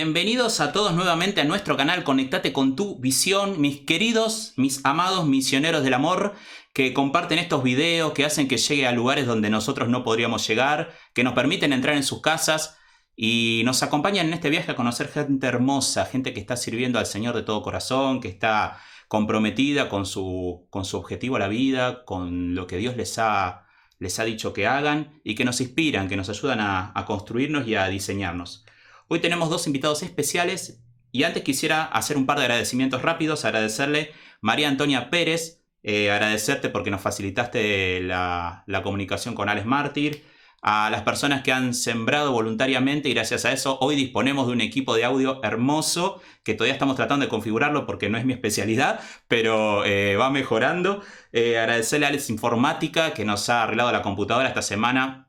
Bienvenidos a todos nuevamente a nuestro canal Conectate con tu visión, mis queridos, mis amados misioneros del amor que comparten estos videos, que hacen que llegue a lugares donde nosotros no podríamos llegar, que nos permiten entrar en sus casas y nos acompañan en este viaje a conocer gente hermosa, gente que está sirviendo al Señor de todo corazón, que está comprometida con su objetivo a la vida, con lo que Dios les ha dicho que hagan y que nos inspiran, que nos ayudan a construirnos y a diseñarnos. Hoy tenemos dos invitados especiales y antes quisiera hacer un par de agradecimientos rápidos, agradecerle María Antonia Pérez, agradecerte porque nos facilitaste la comunicación con Alex Mártir, a las personas que han sembrado voluntariamente y gracias a eso hoy disponemos de un equipo de audio hermoso que todavía estamos tratando de configurarlo porque no es mi especialidad, pero va mejorando. Agradecerle a Alex Informática que nos ha arreglado la computadora esta semana.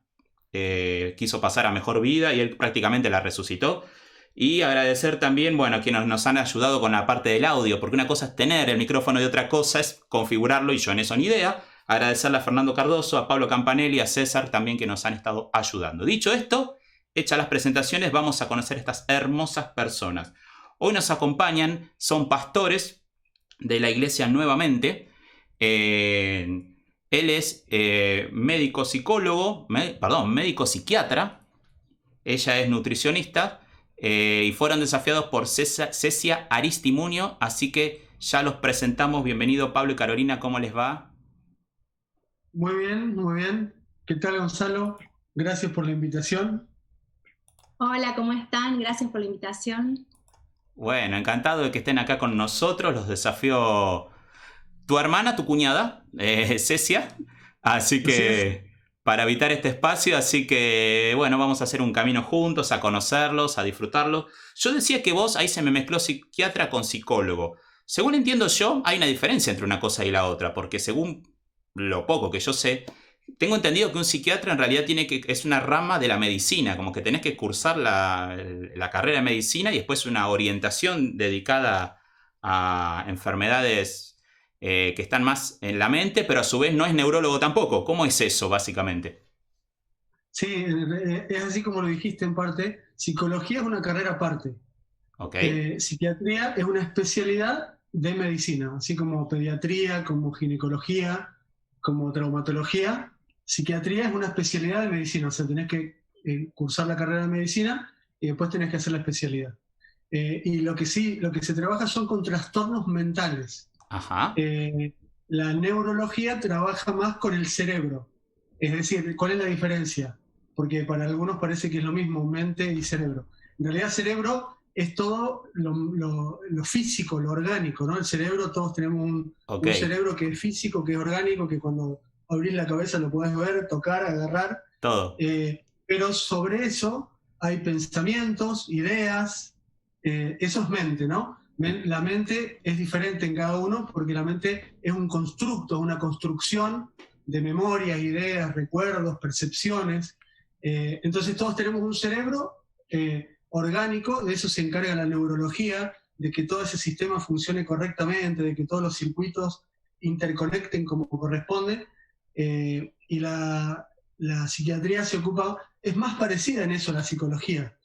Quiso pasar a mejor vida y él prácticamente la resucitó. Y agradecer también, bueno, a quienes nos han ayudado con la parte del audio, porque una cosa es tener el micrófono y otra cosa es configurarlo, y yo en eso ni idea. Agradecerle a Fernando Cardoso, a Pablo Campanelli, a César también que nos han estado ayudando. Dicho esto, hechas las presentaciones, vamos a conocer estas hermosas personas. Hoy nos acompañan, son pastores de la iglesia Nuevamente. Él es médico psicólogo, médico psiquiatra. Ella es nutricionista y fueron desafiados por Cecia Aristimuño. Así que ya los presentamos. Bienvenido Pablo y Carolina, ¿cómo les va? Muy bien, muy bien. ¿Qué tal, Gonzalo? Gracias por la invitación. Hola, ¿cómo están? Gracias por la invitación. Bueno, encantado de que estén acá con nosotros. Los desafió tu hermana, tu cuñada, Cecia. Así que para evitar este espacio, así que bueno, vamos a hacer un camino juntos, a conocerlos, a disfrutarlos. Yo decía que vos, ahí se me mezcló psiquiatra con psicólogo. Según entiendo yo, hay una diferencia entre una cosa y la otra, porque según lo poco que yo sé, tengo entendido que un psiquiatra en realidad es una rama de la medicina, como que tenés que cursar la carrera de medicina y después una orientación dedicada a enfermedades que están más en la mente, pero a su vez no es neurólogo tampoco. ¿Cómo es eso, básicamente? Sí, es así como lo dijiste en parte. Psicología es una carrera aparte. Okay. Psiquiatría es una especialidad de medicina, así como pediatría, como ginecología, como traumatología. Psiquiatría es una especialidad de medicina, o sea, tenés que cursar la carrera de medicina y después tenés que hacer la especialidad. Y lo que se trabaja son con trastornos mentales. Ajá. La neurología trabaja más con el cerebro. Es decir, ¿cuál es la diferencia? Porque para algunos parece que es lo mismo, mente y cerebro. En realidad, cerebro es todo lo físico, lo orgánico, ¿no? El cerebro, todos tenemos un cerebro que es físico, que es orgánico, que cuando abrís la cabeza lo podés ver, tocar, agarrar. Todo. Pero sobre eso hay pensamientos, ideas, eso es mente, ¿no? La mente es diferente en cada uno porque la mente es un constructo, una construcción de memorias, ideas, recuerdos, percepciones. Entonces todos tenemos un cerebro orgánico, de eso se encarga la neurología, de que todo ese sistema funcione correctamente, de que todos los circuitos interconecten como corresponde. Y la psiquiatría es más parecida en eso a la psicología,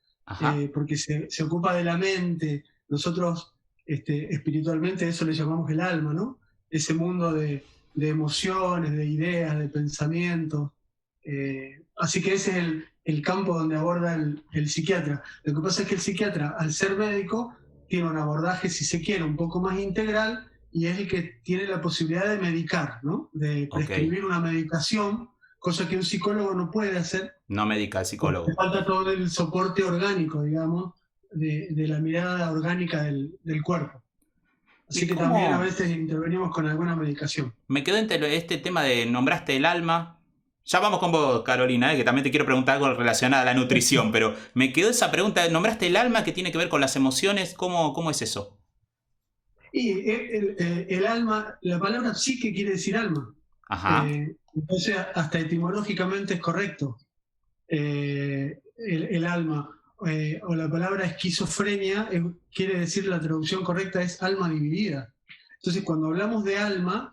porque se ocupa de la mente. Nosotros espiritualmente eso le llamamos el alma, ¿no? Ese mundo de emociones, de ideas, de pensamientos. Así que ese es el campo donde aborda el psiquiatra. Lo que pasa es que el psiquiatra, al ser médico, tiene un abordaje, si se quiere, un poco más integral y es el que tiene la posibilidad de medicar, ¿no? De prescribir una medicación, cosa que un psicólogo no puede hacer. No medica el psicólogo. Falta todo el soporte orgánico, digamos, de la mirada orgánica del cuerpo. Así que también a veces intervenimos con alguna medicación. Me quedo entre este tema de nombraste el alma. Ya vamos con vos, Carolina, que también te quiero preguntar algo relacionado a la nutrición, pero me quedó esa pregunta, nombraste el alma que tiene que ver con las emociones, ¿cómo es eso? Y el alma, la palabra psique quiere decir alma. Ajá. Entonces, hasta etimológicamente es correcto. El alma, o la palabra esquizofrenia, quiere decir, la traducción correcta es alma dividida. Entonces, cuando hablamos de alma,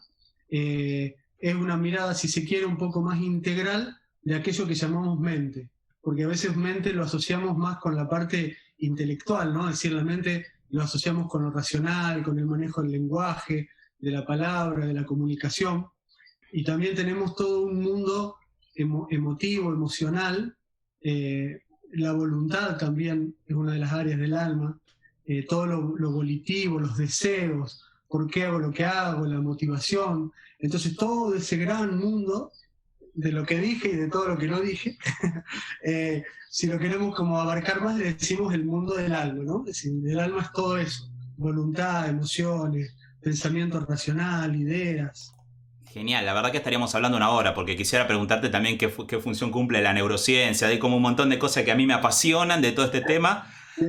es una mirada, si se quiere, un poco más integral de aquello que llamamos mente. Porque a veces mente lo asociamos más con la parte intelectual, ¿no? Es decir, la mente lo asociamos con lo racional, con el manejo del lenguaje, de la palabra, de la comunicación, y también tenemos todo un mundo emotivo, emocional. La voluntad también es una de las áreas del alma, todo lo volitivo, los deseos, por qué hago lo que hago, la motivación. Entonces todo ese gran mundo de lo que dije y de todo lo que no dije, si lo queremos como abarcar más, le decimos el mundo del alma, ¿no? Es decir, el alma es todo eso: voluntad, emociones, pensamiento racional, ideas. Genial, la verdad que estaríamos hablando una hora, porque quisiera preguntarte también qué función cumple la neurociencia. Hay como un montón de cosas que a mí me apasionan de todo este tema.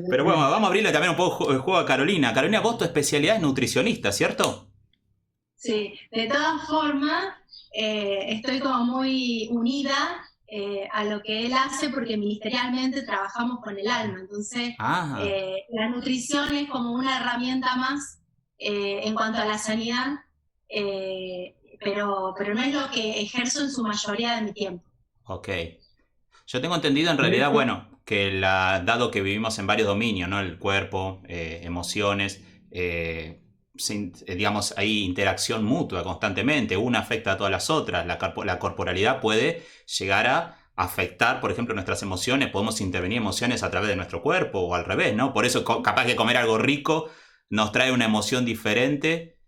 Pero bueno, vamos a abrirle también un poco el juego a Carolina. Carolina, vos tu especialidad es nutricionista, ¿cierto? Sí, de todas formas, estoy como muy unida a lo que él hace porque ministerialmente trabajamos con el alma. Entonces, Ah, la nutrición es como una herramienta más en cuanto a la sanidad, pero no es lo que ejerzo en su mayoría de mi tiempo. ok. Yo tengo entendido en De realidad, hecho, bueno, que dado que vivimos en varios dominios, ¿no? El cuerpo, emociones, digamos, hay interacción mutua constantemente, una afecta a todas las otras, la corporalidad puede llegar a afectar, por ejemplo, nuestras emociones, podemos intervenir emociones a través de nuestro cuerpo o al revés, ¿no? Por eso capaz que comer algo rico nos trae una emoción diferente.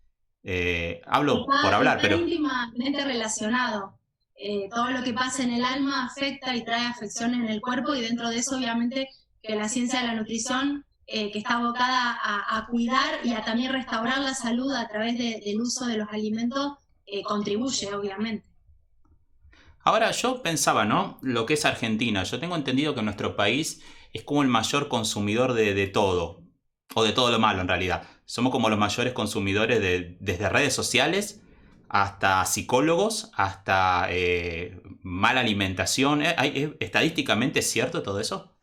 Hablo por hablar, Está pero... íntimamente relacionado. Todo lo que pasa en el alma afecta y trae afecciones en el cuerpo, y dentro de eso obviamente que la ciencia de la nutrición, que está abocada a cuidar y a también restaurar la salud a través del uso de los alimentos, contribuye obviamente. Ahora yo pensaba, ¿no? Lo que es Argentina. Yo tengo entendido que nuestro país es como el mayor consumidor de todo, o de todo lo malo en realidad. Somos como los mayores consumidores desde redes sociales hasta psicólogos, hasta mala alimentación. ¿Estadísticamente es cierto todo eso?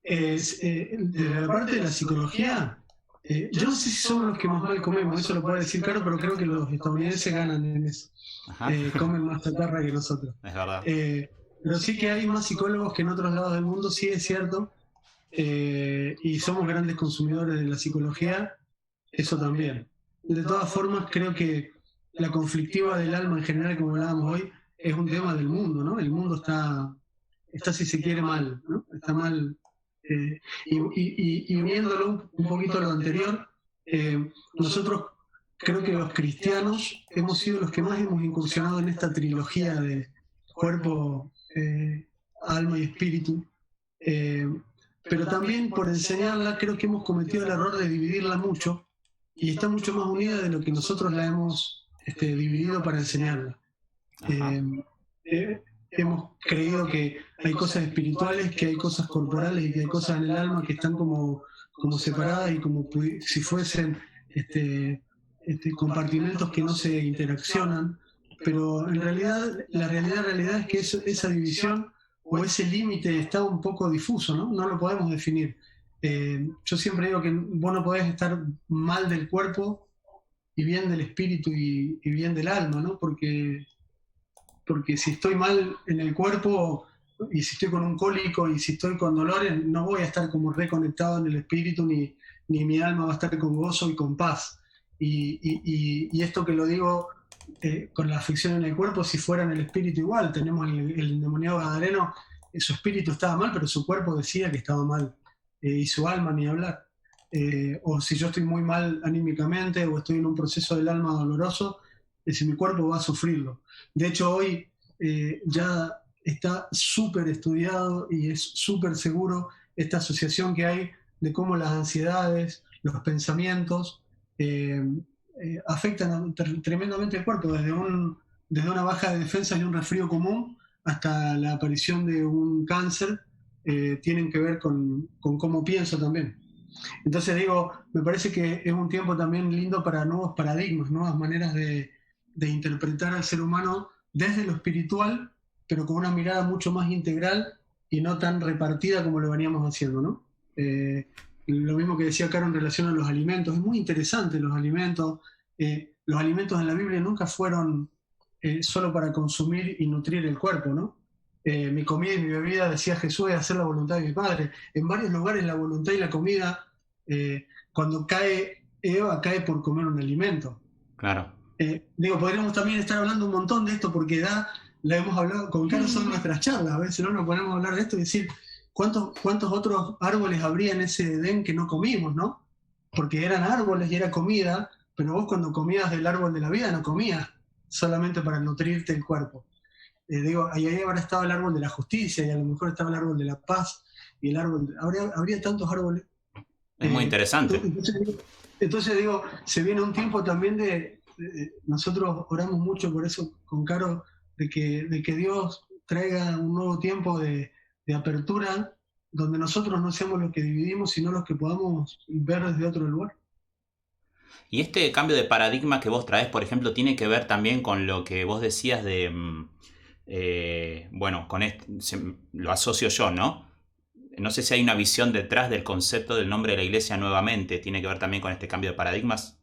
de la parte de la psicología, yo no sé si somos los que más mal comemos, eso lo puede decir Caro, pero creo que los estadounidenses ganan en eso. Ajá. Comen más chatarra que nosotros. Es verdad. Pero sí que hay más psicólogos que en otros lados del mundo, sí es cierto, y somos grandes consumidores de la psicología, eso también. De todas formas, creo que la conflictiva del alma en general, como hablábamos hoy, es un tema del mundo, ¿no? El mundo está si se quiere mal, ¿no? Está mal. Y uniéndolo un poquito a lo anterior, nosotros creo que los cristianos hemos sido los que más hemos incursionado en esta trilogía de cuerpo, alma y espíritu, eh, pero también por enseñarla creo que hemos cometido el error de dividirla mucho, y está mucho más unida de lo que nosotros la hemos dividido para enseñarla. Ajá. Hemos creído que hay cosas espirituales, que hay cosas corporales y que hay cosas en el alma que están como separadas y como si fuesen compartimentos que no se interaccionan, pero en realidad la realidad es que esa división o ese límite está un poco difuso, ¿no? No lo podemos definir. Yo siempre digo que vos no podés estar mal del cuerpo y bien del espíritu y bien del alma, ¿no? Porque si estoy mal en el cuerpo y si estoy con un cólico y si estoy con dolores, no voy a estar como reconectado en el espíritu, ni mi alma va a estar con gozo y con paz. Y esto que lo digo con la afección en el cuerpo, si fuera en el espíritu igual, tenemos el endemoniado Gadareno, su espíritu estaba mal, pero su cuerpo decía que estaba mal, y su alma ni hablar. O si yo estoy muy mal anímicamente o estoy en un proceso del alma doloroso, si mi cuerpo va a sufrirlo. De hecho, hoy ya está súper estudiado y es súper seguro esta asociación que hay de cómo las ansiedades, los pensamientos afectan tremendamente el cuerpo, desde una baja de defensa y un resfrío común hasta la aparición de un cáncer, tienen que ver con cómo pienso también. Entonces digo, me parece que es un tiempo también lindo para nuevos paradigmas, nuevas maneras de interpretar al ser humano desde lo espiritual, pero con una mirada mucho más integral y no tan repartida como lo veníamos haciendo, ¿no? Lo mismo que decía Caro en relación a los alimentos, es muy interesante los alimentos. Los alimentos en la Biblia nunca fueron solo para consumir y nutrir el cuerpo, ¿no? mi comida y mi bebida, decía Jesús, es hacer la voluntad de mi Padre. En varios lugares la voluntad y la comida, cuando cae Eva, cae por comer un alimento. Claro. Podríamos también estar hablando un montón de esto porque la hemos hablado con Carlos en nuestras charlas. A veces no nos ponemos a hablar de esto y decir cuántos otros árboles habría en ese Edén que no comimos, ¿no? Porque eran árboles y era comida, pero vos cuando comías del árbol de la vida no comías solamente para nutrirte el cuerpo. Ahí habrá estado el árbol de la justicia y a lo mejor estaba el árbol de la paz y el árbol... Habría tantos árboles. Es muy interesante. Entonces se viene un tiempo también nosotros oramos mucho por eso con Caro, de que Dios traiga un nuevo tiempo de apertura, donde nosotros no seamos los que dividimos, sino los que podamos ver desde otro lugar. Y este cambio de paradigma que vos traes, por ejemplo, tiene que ver también con lo que vos decías de... con lo asocio yo, ¿no? No sé si hay una visión detrás del concepto del nombre de la iglesia nuevamente. ¿Tiene que ver también con este cambio de paradigmas?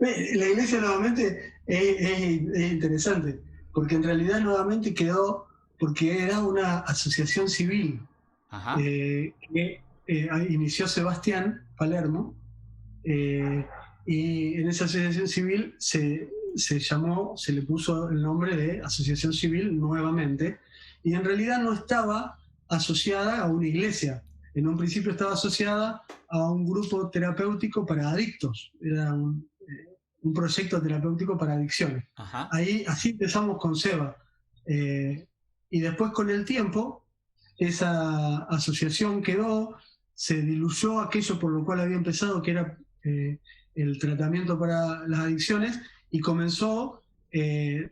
La iglesia nuevamente es interesante, porque en realidad nuevamente quedó porque era una asociación civil que inició Sebastián Palermo, y en esa asociación civil se le puso el nombre de Asociación Civil nuevamente, y en realidad no estaba asociada a una iglesia. En un principio estaba asociada a un grupo terapéutico para adictos, era un proyecto terapéutico para adicciones. Así empezamos con Seba. Y después con el tiempo, esa asociación se diluyó aquello por lo cual había empezado, que era el tratamiento para las adicciones, y comenzó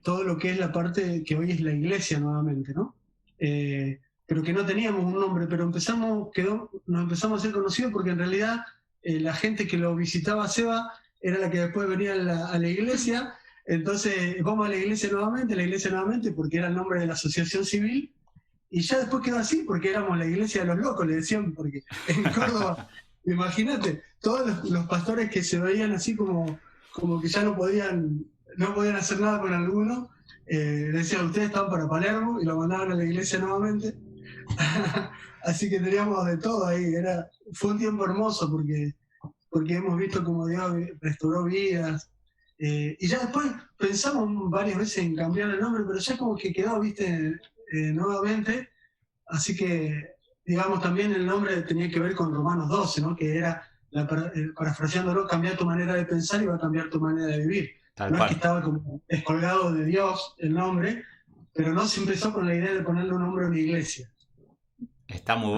todo lo que es la parte que hoy es la iglesia nuevamente, ¿no? Pero que no teníamos un nombre, pero nos empezamos a ser conocidos porque en realidad la gente que lo visitaba a Seba era la que después venía a la iglesia. Entonces vamos a la iglesia nuevamente, porque era el nombre de la asociación civil, y ya después quedó así porque éramos la iglesia de los locos, le decían, porque en Córdoba, imagínate, todos los pastores que se veían así como que ya no podían hacer nada con alguno, decían, ustedes están para Palermo, y lo mandaban a la iglesia nuevamente. Así que teníamos de todo ahí. Fue un tiempo hermoso porque hemos visto cómo Dios restauró vidas, y ya después pensamos varias veces en cambiar el nombre, pero ya como que quedó, nuevamente. Así que, también el nombre tenía que ver con Romanos 12, ¿no? Que era, parafraseándolo, cambiar tu manera de pensar y va a cambiar tu manera de vivir. No es que estaba como descolgado de Dios el nombre, pero no se empezó con la idea de ponerle un nombre a una iglesia. Está muy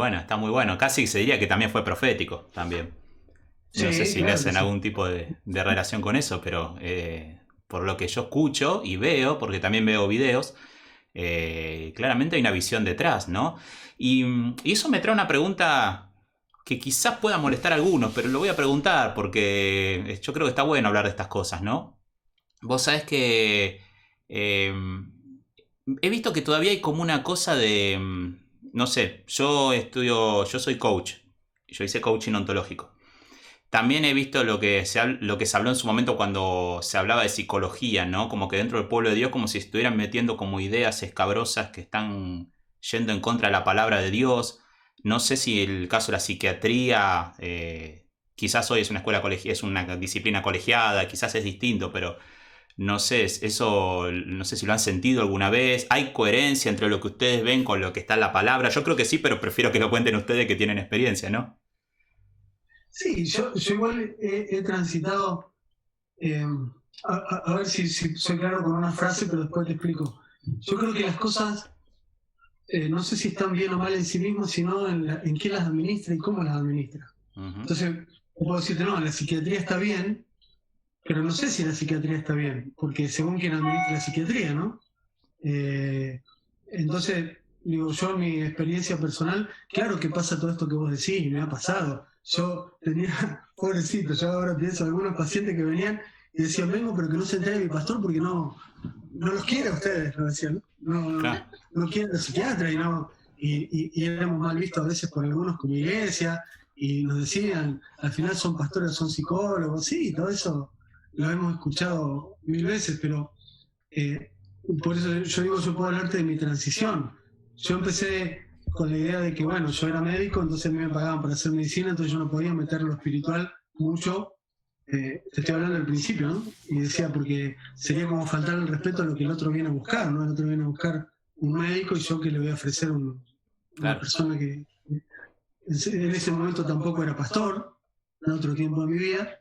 bueno. Casi se diría que también fue profético también. No sé si le hacen algún tipo de relación con eso, pero por lo que yo escucho y veo, porque también veo videos, claramente hay una visión detrás, ¿no? Y eso me trae una pregunta que quizás pueda molestar a algunos, pero lo voy a preguntar porque yo creo que está bueno hablar de estas cosas, ¿no? Vos sabés que he visto que todavía hay como una cosa de... no sé, yo soy coach. Yo hice coaching ontológico. También he visto lo que se habló en su momento cuando se hablaba de psicología, ¿no? Como que dentro del pueblo de Dios, como si estuvieran metiendo como ideas escabrosas que están yendo en contra de la palabra de Dios. No sé si el caso de la psiquiatría, quizás hoy es es una disciplina colegiada, quizás es distinto, pero no sé, no sé si lo han sentido alguna vez. ¿Hay coherencia entre lo que ustedes ven con lo que está en la palabra? Yo creo que sí, pero prefiero que lo cuenten ustedes que tienen experiencia, ¿no? Sí, yo igual he transitado, a ver si soy claro con una frase, pero después te explico. Yo creo que las cosas, no sé si están bien o mal en sí mismas, sino en quién las administra y cómo las administra. Entonces, puedo decirte, no, la psiquiatría está bien, pero no sé si la psiquiatría está bien, porque según quién administra la psiquiatría, ¿no? Entonces, yo en mi experiencia personal, claro que pasa todo esto que vos decís, me ha pasado. Yo tenía, pobrecito, yo ahora pienso en algunos pacientes que venían y decían, vengo, pero que no se entere mi pastor porque no los quiere a ustedes, lo decían, no quiere a los psiquiatras, y éramos mal vistos a veces por algunos como iglesia, y nos decían, al final son pastores, son psicólogos, sí, todo eso lo hemos escuchado 1000 veces, pero por eso yo digo, yo puedo hablarte de mi transición. Yo empecé con la idea de que, bueno, yo era médico, entonces me pagaban para hacer medicina, entonces yo no podía meter lo espiritual mucho. Te estoy hablando del principio, ¿no? Y decía, porque sería como faltar el respeto a lo que el otro viene a buscar, ¿no? El otro viene a buscar un médico y yo que le voy a ofrecer una persona que en ese momento tampoco era pastor, en otro tiempo de mi vida.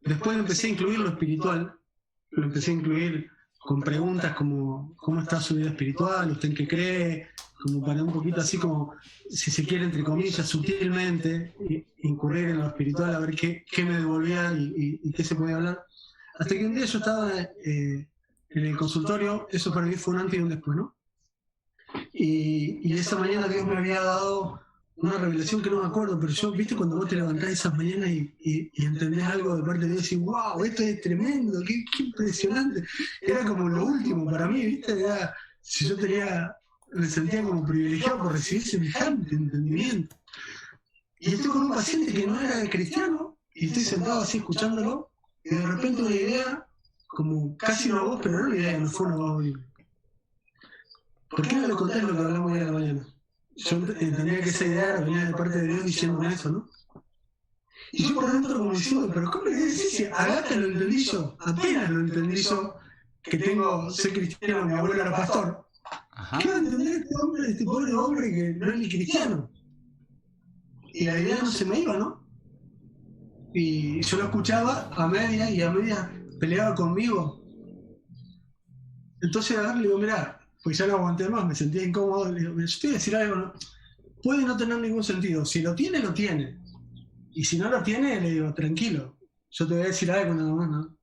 Después empecé a incluir lo espiritual, lo empecé a incluir con preguntas como ¿cómo está su vida espiritual? ¿Usted en qué cree? Como para un poquito así como, si se quiere, entre comillas, sutilmente, incurrir en lo espiritual, a ver qué me devolvía y qué se podía hablar. Hasta que un día yo estaba en el consultorio, eso para mí fue un antes y un después, ¿no? Y esa mañana Dios me había dado una revelación que no me acuerdo, pero yo, viste, cuando vos te levantás esas mañanas y entendés algo de parte de Dios y wow, esto es tremendo, qué impresionante. Era como lo último para mí, viste, era, si yo me sentía como privilegiado por recibir semejante entendimiento. Y estoy con un paciente que no era cristiano y estoy sentado así escuchándolo y de repente una idea, como casi una voz, pero no una idea, no fue una voz audible. ¿Por qué no le contás lo que hablamos hoy a la mañana? Yo entendía que esa idea venía de parte de Dios diciéndome eso, ¿no? Y yo por dentro como diciendo, pero ¿cómo le decís? Si Agata lo entendí yo, apenas lo entendí yo, que soy cristiano, mi abuelo era pastor. ¿Qué va a entender este pobre hombre que no es ni cristiano? Y la idea no se me iba, ¿no? Y yo lo escuchaba a media y a media peleaba conmigo. Entonces a ver, le digo, mirá, pues ya no aguanté más, me sentía incómodo, le digo, yo te voy a decir algo, ¿no? Puede no tener ningún sentido, si lo tiene, lo tiene. Y si no lo tiene, le digo, tranquilo, yo te voy a decir algo nada más, ¿no?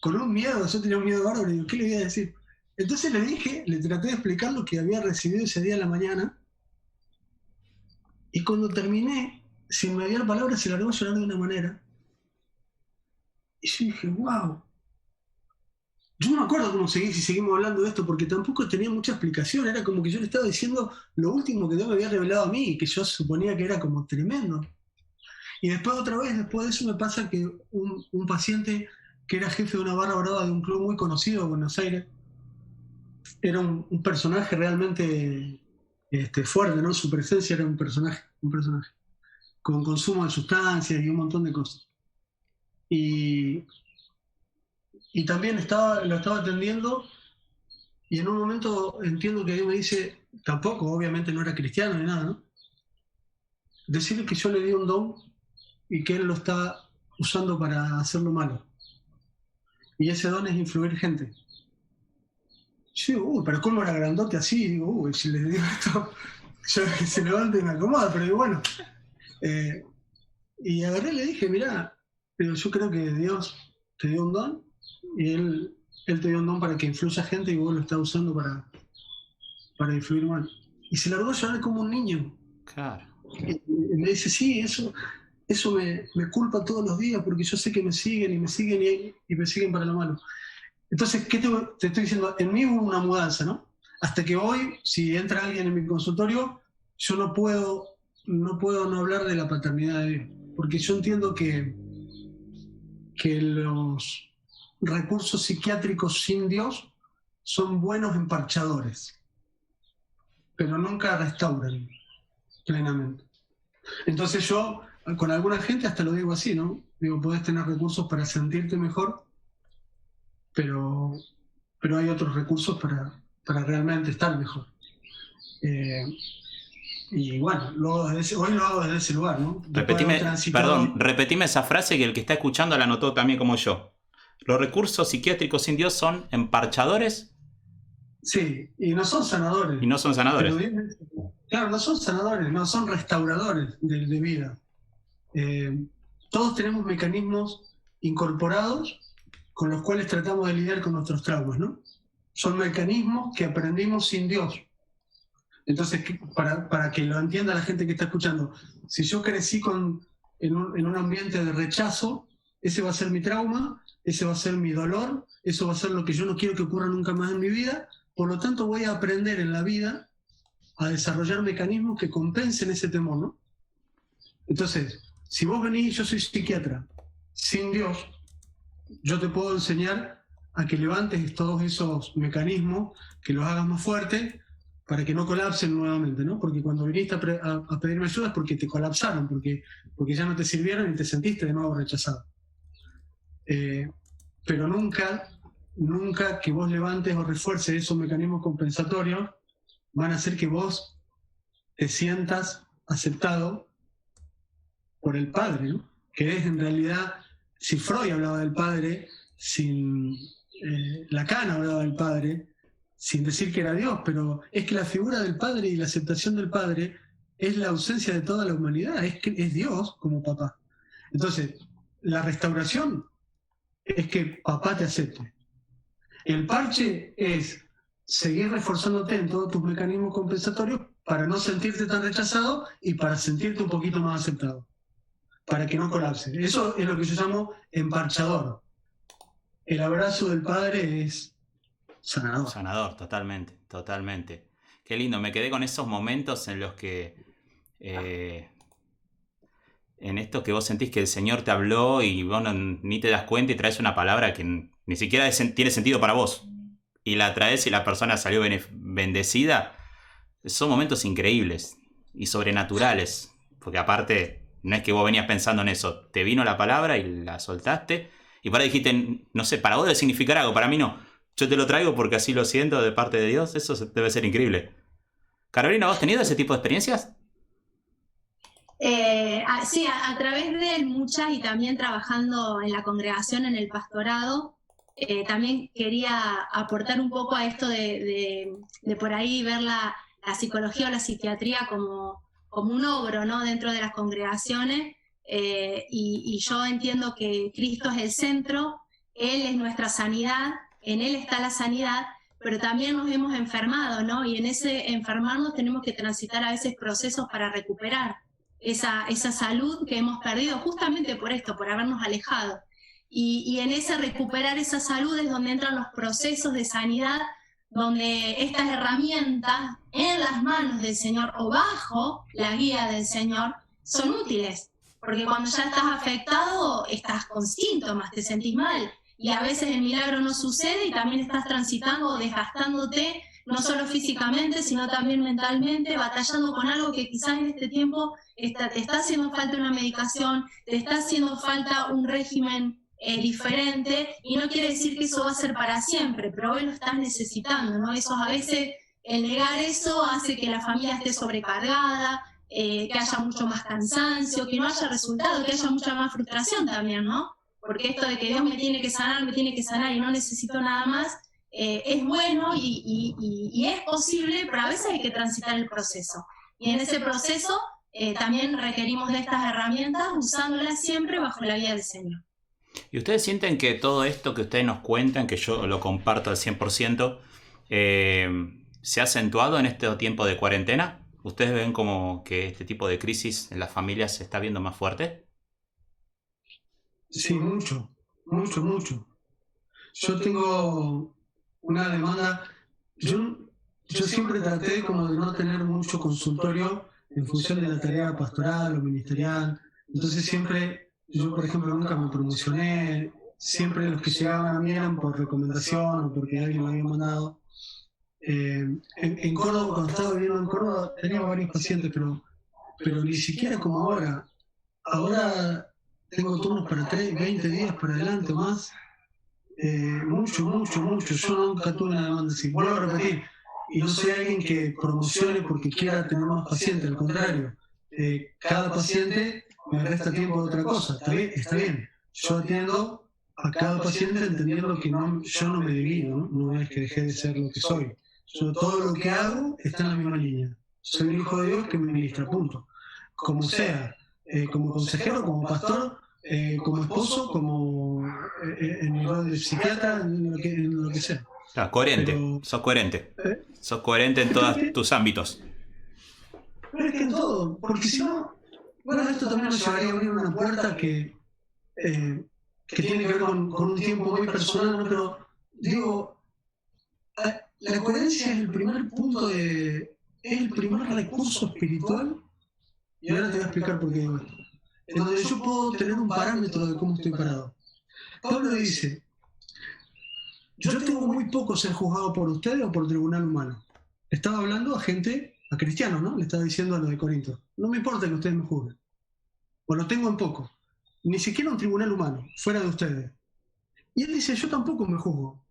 Con un miedo, yo tenía un miedo bárbaro, le digo, ¿qué le voy a decir? Entonces le traté de explicar lo que había recibido ese día a la mañana, y cuando terminé, sin mediar palabras, se largó a llorar de una manera. Y yo dije, wow. Yo no me acuerdo cómo si seguimos hablando de esto, porque tampoco tenía mucha explicación, era como que yo le estaba diciendo lo último que Dios me había revelado a mí, que yo suponía que era como tremendo. Y después otra vez, después de eso me pasa que un paciente que era jefe de una barra brava de un club muy conocido de Buenos Aires, era un personaje realmente fuerte, ¿no? Su presencia era un personaje, con consumo de sustancias y un montón de cosas. Y también lo estaba atendiendo y en un momento entiendo que Dios me dice, tampoco, obviamente no era cristiano ni nada, ¿no? Decirle que yo le di un don y que él lo está usando para hacerlo malo. Y ese don es influir gente. Yo digo, pero ¿cómo era grandote así? Y digo, si les digo esto, yo que se levanta y me acomoda, pero digo, bueno. Y agarré y le dije, mirá, pero yo creo que Dios te dio un don y él te dio un don para que influya gente y vos lo estás usando para influir mal. Y se largó a llorar como un niño. Claro. Y me dice, sí, eso me culpa todos los días porque yo sé que me siguen y me siguen para lo malo. Entonces, ¿qué te estoy diciendo? En mí hubo una mudanza, ¿no? Hasta que hoy, si entra alguien en mi consultorio, yo no puedo no hablar de la paternidad de Dios, porque yo entiendo que los recursos psiquiátricos sin Dios son buenos emparchadores, pero nunca restauran plenamente. Entonces yo, con alguna gente hasta lo digo así, ¿no? Digo, podés tener recursos para sentirte mejor, pero hay otros recursos para realmente estar mejor. Y bueno, hoy lo hago desde ese lugar, ¿no? Repetime esa frase que el que está escuchando la notó también como yo. ¿Los recursos psiquiátricos sin Dios son emparchadores? Sí, y no son sanadores. Y no son sanadores. Claro, no son sanadores, no son restauradores de vida. Todos tenemos mecanismos incorporados con los cuales tratamos de lidiar con nuestros traumas, ¿no? Son mecanismos que aprendimos sin Dios. Entonces, para que lo entienda la gente que está escuchando, si yo crecí en un ambiente de rechazo, ese va a ser mi trauma, ese va a ser mi dolor, eso va a ser lo que yo no quiero que ocurra nunca más en mi vida, por lo tanto voy a aprender en la vida a desarrollar mecanismos que compensen ese temor, ¿no? Entonces, si vos venís, yo soy psiquiatra, sin Dios, yo te puedo enseñar a que levantes todos esos mecanismos, que los hagas más fuertes para que no colapsen nuevamente, ¿no? Porque cuando viniste a pedirme ayuda es porque te colapsaron, porque ya no te sirvieron y te sentiste de nuevo rechazado. Pero nunca que vos levantes o refuerces esos mecanismos compensatorios van a hacer que vos te sientas aceptado por el Padre, ¿no? Que es en realidad, si Freud hablaba del Padre, Lacan hablaba del Padre, sin decir que era Dios, pero es que la figura del Padre y la aceptación del Padre es la ausencia de toda la humanidad, es Dios como papá. Entonces, la restauración es que papá te acepte. El parche es seguir reforzándote en todos tus mecanismos compensatorios para no sentirte tan rechazado y para sentirte un poquito más aceptado, para que no colapse. Eso es lo que yo llamo emparchador. El abrazo del Padre es sanador. Sanador, totalmente, totalmente. Qué lindo, me quedé con esos momentos en los que... en esto que vos sentís que el Señor te habló y vos ni te das cuenta y traes una palabra que ni siquiera tiene sentido para vos. Y la traes y la persona salió bendecida. Son momentos increíbles y sobrenaturales. Porque aparte, no es que vos venías pensando en eso. Te vino la palabra y la soltaste. Y para dijiste, no sé, para vos debe significar algo. Para mí no. Yo te lo traigo porque así lo siento de parte de Dios. Eso debe ser increíble. Carolina, ¿vos has tenido ese tipo de experiencias? Sí, a través de él muchas, y también trabajando en la congregación, en el pastorado, también quería aportar un poco a esto de por ahí ver la psicología o la psiquiatría como un ogro, ¿no?, dentro de las congregaciones, y yo entiendo que Cristo es el centro, Él es nuestra sanidad, en Él está la sanidad, pero también nos hemos enfermado, ¿no? Y en ese enfermarnos tenemos que transitar a veces procesos para recuperar esa salud que hemos perdido justamente por esto, por habernos alejado. Y en ese recuperar esa salud es donde entran los procesos de sanidad, donde estas herramientas en las manos del Señor o bajo la guía del Señor son útiles, porque cuando ya estás afectado estás con síntomas, te sentís mal, y a veces el milagro no sucede y también estás transitando o desgastándote, no solo físicamente, sino también mentalmente, batallando con algo que quizás en este tiempo te está haciendo falta una medicación, te está haciendo falta un régimen diferente, y no quiere decir que eso va a ser para siempre, pero hoy lo estás necesitando, ¿no? Eso a veces, el negar eso hace que la familia esté sobrecargada, que haya mucho más cansancio, que no haya resultado, que haya mucha más frustración también, ¿no? Porque esto de que Dios me tiene que sanar y no necesito nada más, es bueno y es posible, pero a veces hay que transitar el proceso. Y en ese proceso también requerimos de estas herramientas, usándolas siempre bajo la guía del Señor. ¿Y ustedes sienten que todo esto que ustedes nos cuentan, que yo lo comparto al 100%, se ha acentuado en este tiempo de cuarentena? ¿Ustedes ven como que este tipo de crisis en las familias se está viendo más fuerte? Sí, mucho. Yo tengo una demanda, yo siempre traté como de no tener mucho consultorio en función de la tarea pastoral o ministerial, entonces siempre, yo por ejemplo nunca me promocioné, siempre los que llegaban a mí eran por recomendación o porque alguien me había mandado. En Córdoba, cuando estaba viviendo en Córdoba, tenía varios pacientes, pero ni siquiera como ahora. Ahora tengo turnos para 20 días para adelante o más. Mucho. Yo nunca tuve una demanda así. Vuelvo a repetir, y no soy alguien que promocione porque quiera tener más pacientes, al contrario. Cada paciente me resta tiempo de otra cosa. Está bien. Yo atiendo a cada paciente entendiendo que yo no me divido, ¿no? No es que dejé de ser lo que soy. Yo todo lo que hago está en la misma línea. Soy un hijo de Dios que me ministra, punto. Como sea, como consejero, como pastor, como esposo, como en mi rol de psiquiatra, en lo que sea. Claro, coherente, pero, sos coherente. Sos coherente en todos tus ámbitos. Pero es que en todo, porque si no, bueno, esto también nos llevaría a abrir una puerta que tiene que ver con un tiempo muy personal, ¿no? Pero digo, la coherencia es el primer punto es el primer recurso espiritual, y ahora te voy a explicar por qué digo esto, en donde yo puedo tener un parámetro de cómo estoy parado. Pablo dice, Yo tengo muy poco ser juzgado por ustedes o por tribunal humano. Estaba hablando a gente, a cristianos, ¿no? Le estaba diciendo a los de Corinto. No me importa que ustedes me juzguen. O lo tengo en poco. Ni siquiera un tribunal humano, fuera de ustedes. Y él dice, yo tampoco me juzgo.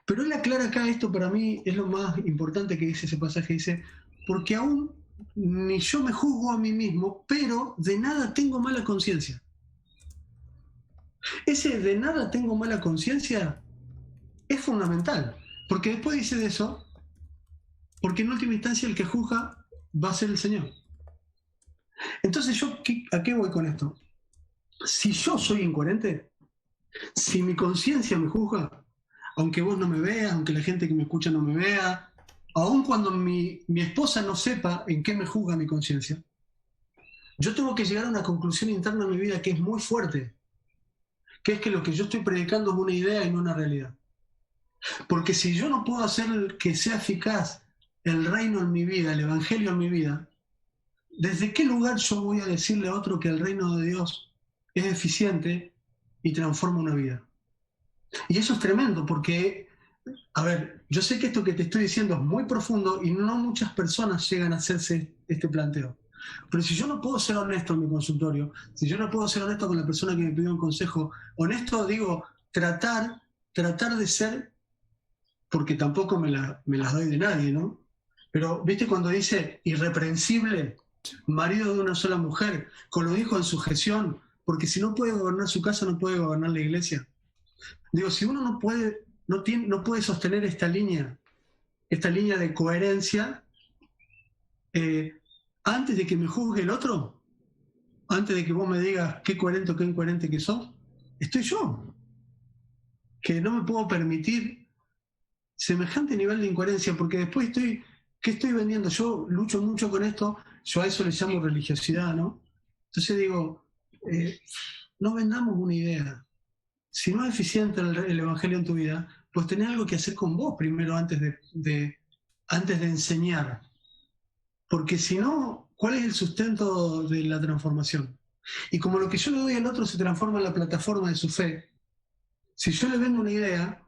Pero él aclara acá, esto para mí es lo más importante que dice ese pasaje, dice, porque aún ni yo me juzgo a mí mismo, pero de nada tengo mala conciencia. Ese de nada tengo mala conciencia es fundamental, porque después dice de eso, porque en última instancia el que juzga va a ser el Señor. Entonces yo, ¿a qué voy con esto? Si yo soy incoherente, si mi conciencia me juzga, aunque vos no me veas, aunque la gente que me escucha no me vea, aun cuando mi esposa no sepa en qué me juzga mi conciencia, yo tengo que llegar a una conclusión interna en mi vida que es muy fuerte, que es que lo que yo estoy predicando es una idea y no una realidad. Porque si yo no puedo hacer que sea eficaz el reino en mi vida, el evangelio en mi vida, ¿desde qué lugar yo voy a decirle a otro que el reino de Dios es eficiente y transforma una vida? Y eso es tremendo porque, a ver, yo sé que esto que te estoy diciendo es muy profundo y no muchas personas llegan a hacerse este planteo. Pero si yo no puedo ser honesto en mi consultorio, si yo no puedo ser honesto con la persona que me pidió un consejo, honesto digo, tratar de ser, porque tampoco me las doy de nadie, ¿no? Pero, ¿viste cuando dice irreprensible, marido de una sola mujer, con los hijos en sujeción, porque si no puede gobernar su casa, no puede gobernar la iglesia? Digo, si uno no puede sostener esta línea de coherencia, antes de que me juzgue el otro, antes de que vos me digas qué coherente o qué incoherente que sos, estoy yo, que no me puedo permitir semejante nivel de incoherencia, porque después ¿qué estoy vendiendo? Yo lucho mucho con esto, yo a eso le llamo religiosidad, ¿no? Entonces digo, no vendamos una idea. Si no es eficiente el evangelio en tu vida, pues tenés algo que hacer con vos primero antes de enseñar. Porque si no, ¿cuál es el sustento de la transformación? Y como lo que yo le doy al otro se transforma en la plataforma de su fe, si yo le vendo una idea,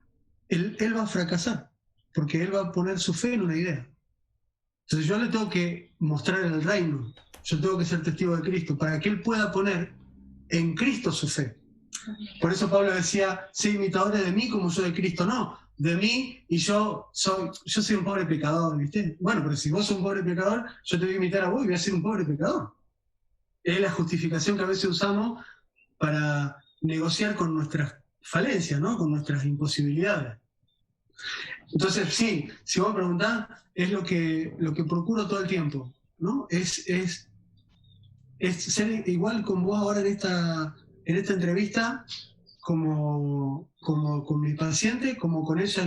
él va a fracasar, porque él va a poner su fe en una idea. Entonces yo le tengo que mostrar el reino, yo tengo que ser testigo de Cristo, para que él pueda poner en Cristo su fe. Por eso Pablo decía, sé imitadores de mí como yo de Cristo, no, de mí y yo soy un pobre pecador, ¿viste? Bueno, pero si vos sos un pobre pecador, yo te voy a imitar a vos y voy a ser un pobre pecador. Es la justificación que a veces usamos para negociar con nuestras falencias, ¿no? Con nuestras imposibilidades. Entonces, sí, si vos me preguntás, es lo que procuro todo el tiempo, ¿no? Es ser igual con vos ahora en esta entrevista, como con mi paciente, como con ella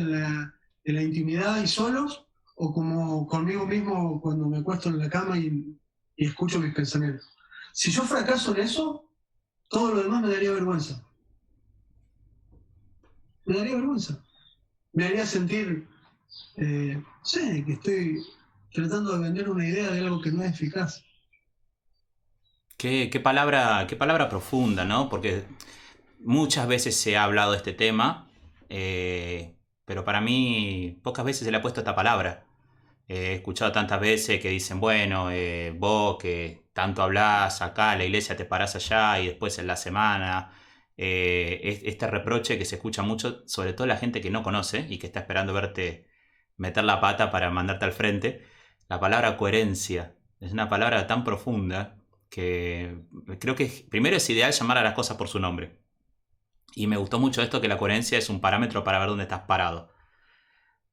en la intimidad y solos, o como conmigo mismo cuando me acuesto en la cama y escucho mis pensamientos. Si yo fracaso en eso, todo lo demás me daría vergüenza. Me daría vergüenza. Me haría sentir, sé, que estoy tratando de vender una idea de algo que no es eficaz. Qué palabra profunda, ¿no? Porque muchas veces se ha hablado de este tema, pero para mí pocas veces se le ha puesto esta palabra. He escuchado tantas veces que dicen, bueno, vos que tanto hablás acá, en la iglesia te parás allá y después en la semana. Este reproche que se escucha mucho, sobre todo la gente que no conoce y que está esperando verte meter la pata para mandarte al frente. La palabra coherencia es una palabra tan profunda que creo que primero es ideal llamar a las cosas por su nombre. Y me gustó mucho esto, que la coherencia es un parámetro para ver dónde estás parado.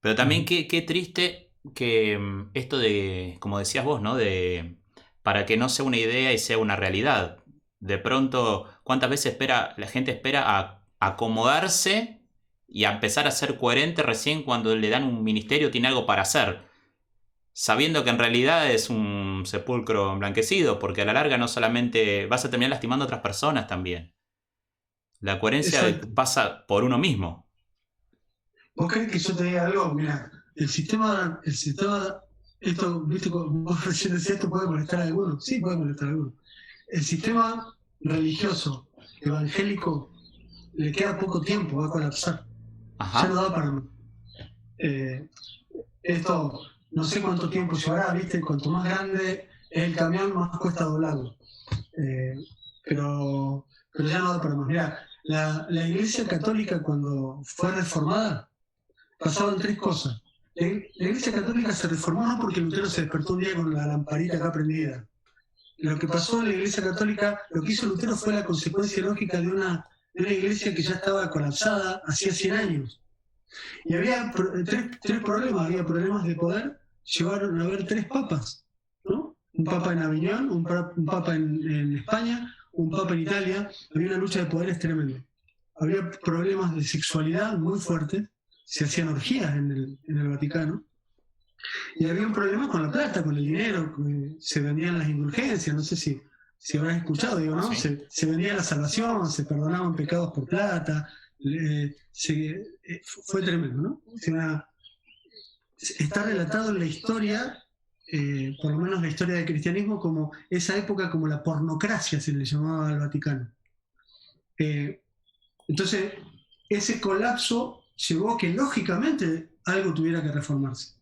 Pero también qué triste que esto de, como decías vos, ¿no? Para que no sea una idea y sea una realidad. De pronto, ¿cuántas veces la gente espera a acomodarse y a empezar a ser coherente recién cuando le dan un ministerio, tiene algo para hacer? Sabiendo que en realidad es un sepulcro emblanquecido, porque a la larga no solamente vas a terminar lastimando a otras personas también. La coherencia pasa por uno mismo. ¿Vos querés que yo te diga algo? Mira, el sistema, esto, viste, vos recién decías, esto puede molestar a algunos. Sí, puede molestar a algunos. El sistema religioso, evangélico, le queda poco tiempo, va a colapsar. Ya no daba para más. Esto no sé cuánto tiempo llevará, ¿viste? Cuanto más grande es el camión, más cuesta doblarlo. Pero ya no da para más. Mirá, la Iglesia Católica, cuando fue reformada, pasaban tres cosas. La Iglesia Católica se reformó no porque Lutero se despertó un día con la lamparita acá prendida. Lo que pasó en la Iglesia Católica, lo que hizo Lutero fue la consecuencia lógica de una iglesia que ya estaba colapsada hacía 100 años. Y había tres problemas. Había problemas de poder. Llegaron a haber tres papas, ¿no? Un papa en Aviñón, un papa en España, un papa en Italia. Había una lucha de poderes tremenda. Había problemas de sexualidad muy fuertes. Se hacían orgías en el Vaticano. Y había un problema con la plata, con el dinero. Se vendían las indulgencias. No sé si habrás escuchado, digo, ¿no? Sí. Se vendía la salvación, se perdonaban pecados por plata. Fue tremendo, ¿no? Está relatado en la historia, por lo menos la historia del cristianismo, como esa época, como la pornocracia se le llamaba al Vaticano. Entonces, ese colapso llevó a que lógicamente algo tuviera que reformarse,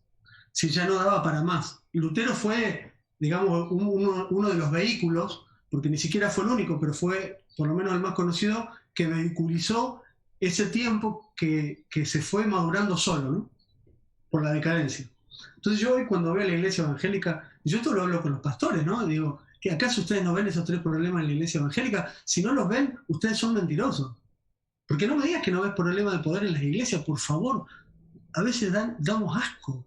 si ya no daba para más. Lutero fue, digamos, uno de los vehículos, porque ni siquiera fue el único, pero fue por lo menos el más conocido, que vehiculizó ese tiempo que se fue madurando solo, ¿no? Por la decadencia. Entonces yo hoy cuando veo a la iglesia evangélica, yo esto lo hablo con los pastores, ¿no? Digo, ¿que acaso ustedes no ven esos tres problemas en la iglesia evangélica? Si no los ven, ustedes son mentirosos. Porque no me digas que no ves problemas de poder en las iglesias, por favor. A veces damos asco.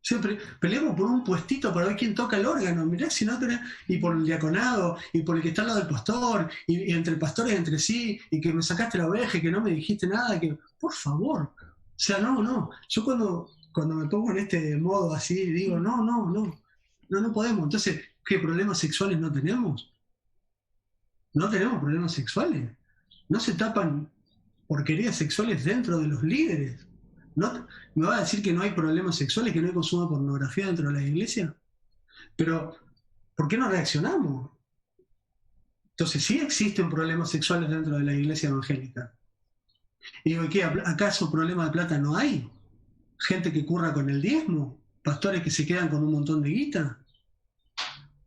Siempre peleamos por un puestito para ver quién toca el órgano, mirá si no tenés, y por el diaconado, y por el que está al lado del pastor, y entre pastores entre sí, y que me sacaste la oveja y que no me dijiste nada, que por favor. O sea, no. Yo cuando me pongo en este modo así, digo, no podemos. Entonces, ¿qué problemas sexuales no tenemos? No tenemos problemas sexuales. No se tapan porquerías sexuales dentro de los líderes. ¿No? ¿Me va a decir que no hay problemas sexuales, que no hay consumo de pornografía dentro de la iglesia? Pero, ¿por qué no reaccionamos? Entonces, sí existen problemas sexuales dentro de la iglesia evangélica. Y digo, ¿qué? ¿Acaso problema de plata no hay? Gente que curra con el diezmo, pastores que se quedan con un montón de guita.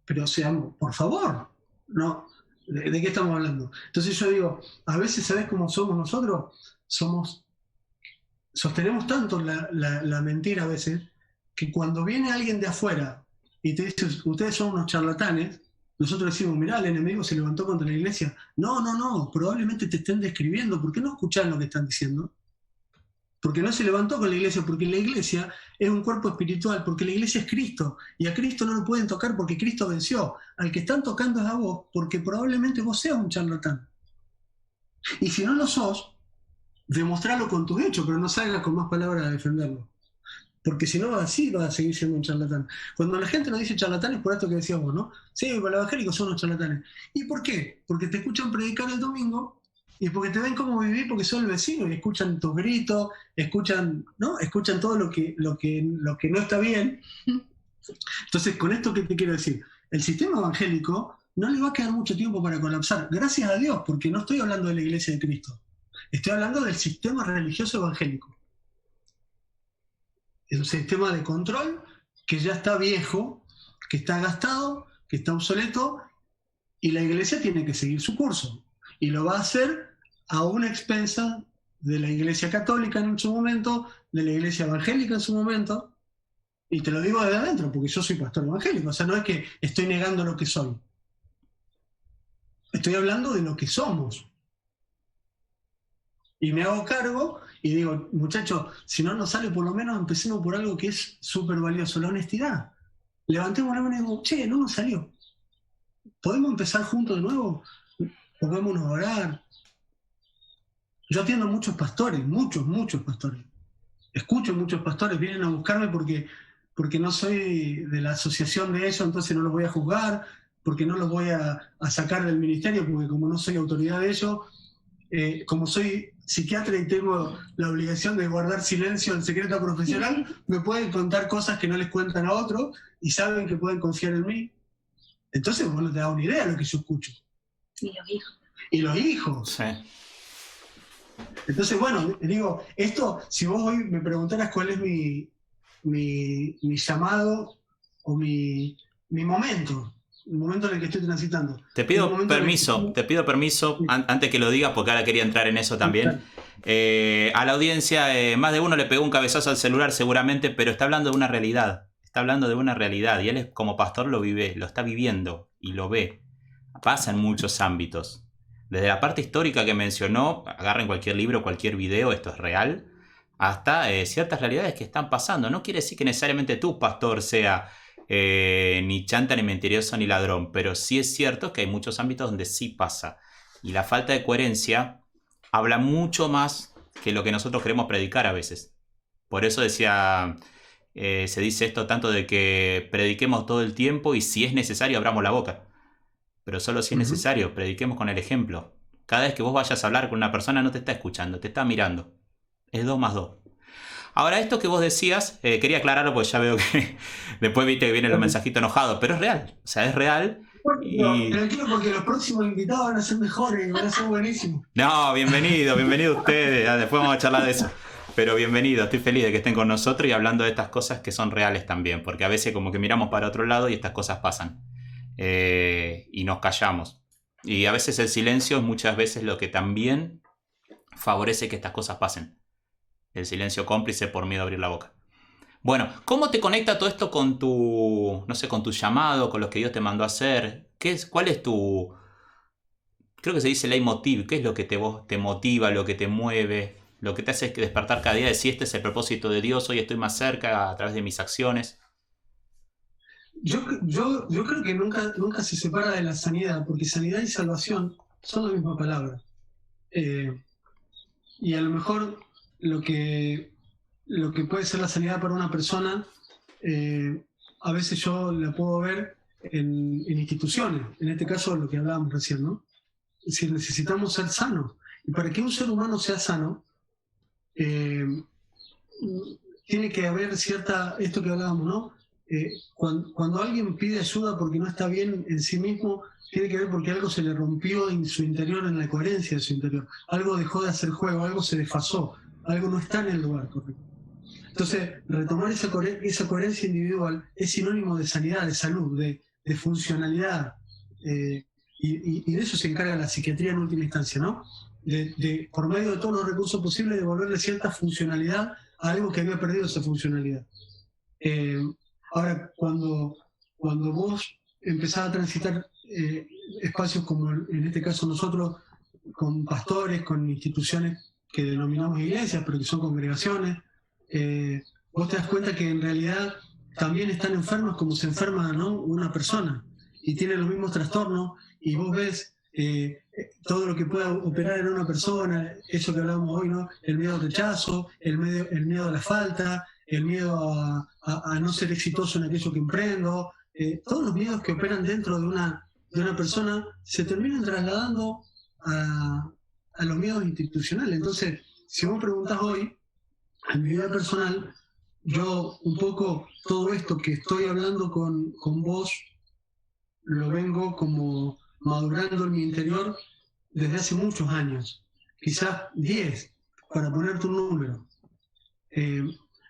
Pero seamos, por favor, ¿no? ¿De qué estamos hablando? Entonces yo digo, a veces, ¿sabés cómo somos nosotros? Sostenemos tanto la mentira a veces, que cuando viene alguien de afuera y te dice, ustedes son unos charlatanes, nosotros decimos, mirá, el enemigo se levantó contra la iglesia. No, probablemente te estén describiendo. ¿Por qué no escuchás lo que están diciendo? Porque no se levantó con la iglesia, porque la iglesia es un cuerpo espiritual, porque la iglesia es Cristo, y a Cristo no lo pueden tocar porque Cristo venció. Al que están tocando es a vos, porque probablemente vos seas un charlatán. Y si no lo sos, demostrarlo con tus hechos, pero no salgas con más palabras a defenderlo. Porque si no, así vas a seguir siendo un charlatán. Cuando la gente nos dice charlatanes, por esto que decías vos, ¿no? Sí, los evangélicos son los charlatanes. ¿Y por qué? Porque te escuchan predicar el domingo y porque te ven cómo vivir, porque son el vecino y escuchan tus gritos, escuchan todo lo que no está bien. Entonces, con esto, ¿qué te quiero decir? El sistema evangélico no le va a quedar mucho tiempo para colapsar. Gracias a Dios, porque no estoy hablando de la iglesia de Cristo. Estoy hablando del sistema religioso evangélico. Es un sistema de control que ya está viejo, que está gastado, que está obsoleto, y la iglesia tiene que seguir su curso. Y lo va a hacer a una expensa de la iglesia católica en su momento, de la iglesia evangélica en su momento, y te lo digo desde adentro, porque yo soy pastor evangélico, o sea, no es que estoy negando lo que soy. Estoy hablando de lo que somos. Y me hago cargo y digo, muchachos, si no nos sale, por lo menos empecemos por algo que es súper valioso, la honestidad. Levantemos la mano y digo, che, no nos salió. ¿Podemos empezar juntos de nuevo? Pongámonos a orar. Yo atiendo a muchos pastores, muchos pastores. Escucho muchos pastores, vienen a buscarme porque no soy de la asociación de ellos, entonces no los voy a juzgar, porque no los voy a sacar del ministerio, porque como no soy autoridad de ellos, como soy psiquiatra y tengo la obligación de guardar silencio en secreto profesional, me pueden contar cosas que no les cuentan a otros y saben que pueden confiar en mí. Entonces vos no te das una idea de lo que yo escucho. Y los hijos. Y los hijos. Sí. Entonces, bueno, digo, esto, si vos hoy me preguntaras cuál es mi llamado o mi momento, el momento en el que estoy transitando. Te pido permiso, antes que lo digas, porque ahora quería entrar en eso también. A la audiencia, más de uno le pegó un cabezazo al celular seguramente, pero está hablando de una realidad. Está hablando de una realidad y él como pastor lo vive, lo está viviendo y lo ve. Pasa en muchos ámbitos. Desde la parte histórica que mencionó, agarren cualquier libro, cualquier video, esto es real, hasta ciertas realidades que están pasando. No quiere decir que necesariamente tu pastor sea ni chanta, ni mentiroso, ni ladrón, pero sí es cierto que hay muchos ámbitos donde sí pasa. Y la falta de coherencia habla mucho más que lo que nosotros queremos predicar a veces. Por eso decía, se dice esto tanto de que prediquemos todo el tiempo y si es necesario abramos la boca. Pero solo si es necesario, prediquemos con el ejemplo. Cada vez que vos vayas a hablar con una persona no te está escuchando, te está mirando. Es 2 más 2. Ahora, esto que vos decías, quería aclararlo porque ya veo que después viste que vienen los mensajitos enojados, pero es real. O sea, es real. Y... Tranquilo, porque los próximos invitados van a ser mejores y van a ser buenísimos. No, bienvenido ustedes. Después vamos a charlar de eso. Pero bienvenido, estoy feliz de que estén con nosotros y hablando de estas cosas que son reales también. Porque a veces como que miramos para otro lado y estas cosas pasan. Y nos callamos. Y a veces el silencio es muchas veces lo que también favorece que estas cosas pasen. El silencio cómplice por miedo a abrir la boca. Bueno, ¿cómo te conecta todo esto con tu, no sé, con tu llamado, con lo que Dios te mandó a hacer? ¿Cuál es tu, creo que se dice leitmotiv, qué es lo que te motiva, lo que te mueve, lo que te hace despertar cada día, decir este es el propósito de Dios, hoy estoy más cerca a través de mis acciones? Yo creo que nunca se separa de la sanidad, porque sanidad y salvación son la misma palabra. Y a lo mejor lo que puede ser la sanidad para una persona, a veces yo la puedo ver en instituciones, en este caso lo que hablábamos recién, ¿no? Es decir, necesitamos ser sanos. Y para que un ser humano sea sano, tiene que haber esto que hablábamos, ¿no? Cuando alguien pide ayuda porque no está bien en sí mismo, tiene que ver porque algo se le rompió en su interior, en la coherencia de su interior. Algo dejó de hacer juego, algo se desfasó, algo no está en el lugar correcto. Entonces, retomar esa coherencia individual es sinónimo de sanidad, de salud, de funcionalidad. Y de eso se encarga la psiquiatría en última instancia, ¿no? Por medio de todos los recursos posibles, devolverle cierta funcionalidad a algo que había perdido esa funcionalidad. Ahora, cuando vos empezás a transitar espacios como en este caso nosotros, con pastores, con instituciones que denominamos iglesias, pero que son congregaciones, vos te das cuenta que en realidad también están enfermos como se enferma, ¿no?, una persona, y tienen los mismos trastornos, y vos ves todo lo que pueda operar en una persona, eso que hablábamos hoy, ¿no?, el miedo al rechazo, el miedo a la falta, el miedo a no ser exitoso en aquello que emprendo, todos los miedos que operan dentro de una persona se terminan trasladando a los miedos institucionales. Entonces, si vos preguntás hoy, en mi vida personal, yo un poco todo esto que estoy hablando con vos, lo vengo como madurando en mi interior desde hace muchos años, quizás 10, para ponerte un número.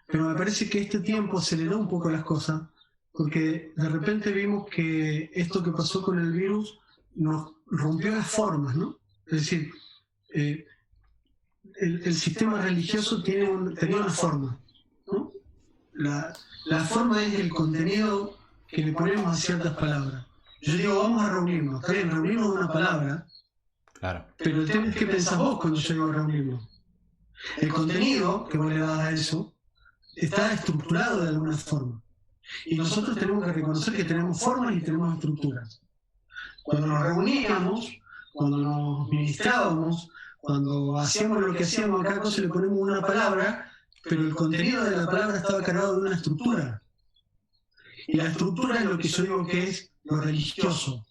Pero me parece que este tiempo aceleró un poco las cosas, porque de repente vimos que esto que pasó con el virus nos rompió las formas, ¿no? Es decir, el sistema religioso tenía una forma, ¿no? La forma es el contenido que le ponemos a ciertas palabras. Yo digo, vamos a reunirnos, está bien, reunirnos es una palabra, claro, pero el tema es qué pensás vos cuando yo digo reunirnos. El contenido que vos le das a eso está estructurado de alguna forma. Y nosotros tenemos que reconocer que tenemos formas y tenemos estructuras. Cuando nos reuníamos, cuando nos ministrábamos, cuando hacíamos lo que hacíamos, a cada cosa le ponemos una palabra, pero el contenido de la palabra estaba cargado de una estructura. Y la estructura es lo que yo digo que es lo religioso.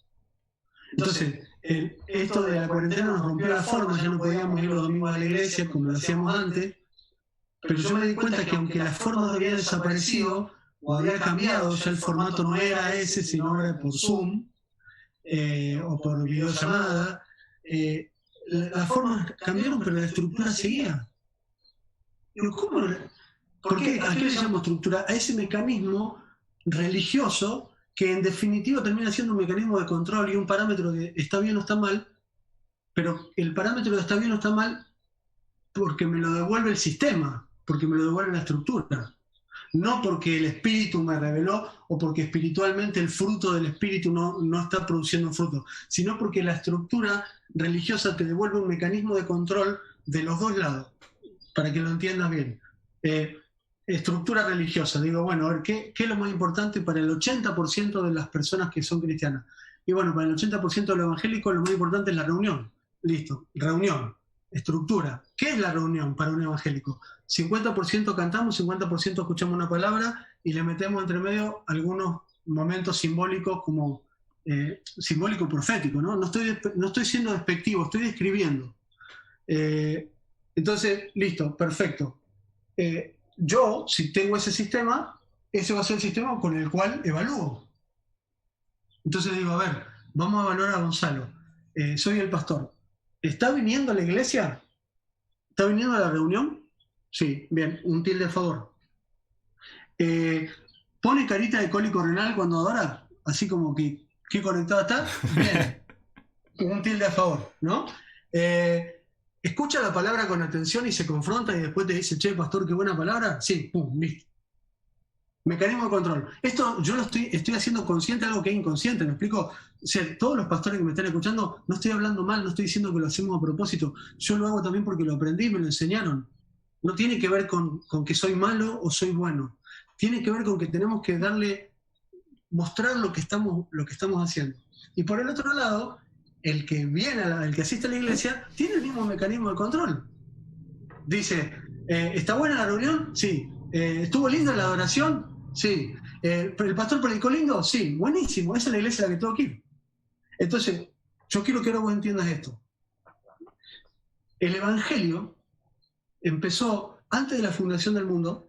Entonces, esto de la cuarentena nos rompió la forma, ya no podíamos ir los domingos a la iglesia como lo hacíamos antes, pero yo me di cuenta que aunque las formas habían desaparecido o había cambiado, ya el formato no era ese, sino era por Zoom o por videollamada, las formas cambiaron, pero la estructura seguía. Digo, ¿cómo? ¿Por qué? ¿A qué le llamo estructura? A ese mecanismo religioso que en definitiva termina siendo un mecanismo de control y un parámetro de está bien o está mal, pero el parámetro de está bien o está mal porque me lo devuelve el sistema, porque me lo devuelve la estructura. No porque el espíritu me reveló o porque espiritualmente el fruto del espíritu no está produciendo fruto, sino porque la estructura religiosa te devuelve un mecanismo de control de los dos lados, para que lo entiendas bien. Estructura religiosa, digo, bueno, a ver, ¿qué es lo más importante para el 80% de las personas que son cristianas? Y bueno, para el 80% de los evangélicos lo más importante es la reunión. Listo, reunión, estructura. ¿Qué es la reunión para un evangélico? 50% cantamos, 50% escuchamos una palabra y le metemos entre medio algunos momentos simbólicos como simbólico profético, ¿no? No estoy siendo despectivo, estoy describiendo. Entonces, listo, perfecto. Yo, si tengo ese sistema, ese va a ser el sistema con el cual evalúo. Entonces digo, a ver, vamos a evaluar a Gonzalo. Soy el pastor. ¿Está viniendo a la iglesia? ¿Está viniendo a la reunión? Sí, bien, un tilde a favor. ¿Pone carita de cólico renal cuando adora? Así como que, ¿qué conectado está? Bien, un tilde a favor, ¿no? ¿Escucha la palabra con atención y se confronta y después te dice, che, pastor, qué buena palabra? Sí, pum, listo. Mecanismo de control. Esto yo lo estoy haciendo consciente de algo que es inconsciente, ¿me explico? O sea, todos los pastores que me están escuchando, no estoy hablando mal, no estoy diciendo que lo hacemos a propósito. Yo lo hago también porque lo aprendí, me lo enseñaron. No tiene que ver con que soy malo o soy bueno. Tiene que ver con que tenemos que mostrar lo que estamos haciendo. Y por el otro lado, el que el que asiste a la iglesia, tiene el mismo mecanismo de control. Dice, ¿está buena la reunión? Sí. ¿Estuvo linda la adoración? Sí. ¿El pastor predicó lindo? Sí. Buenísimo, esa es la iglesia a la que tengo que ir. Entonces, yo quiero que ahora vos entiendas esto. El Evangelio empezó antes de la fundación del mundo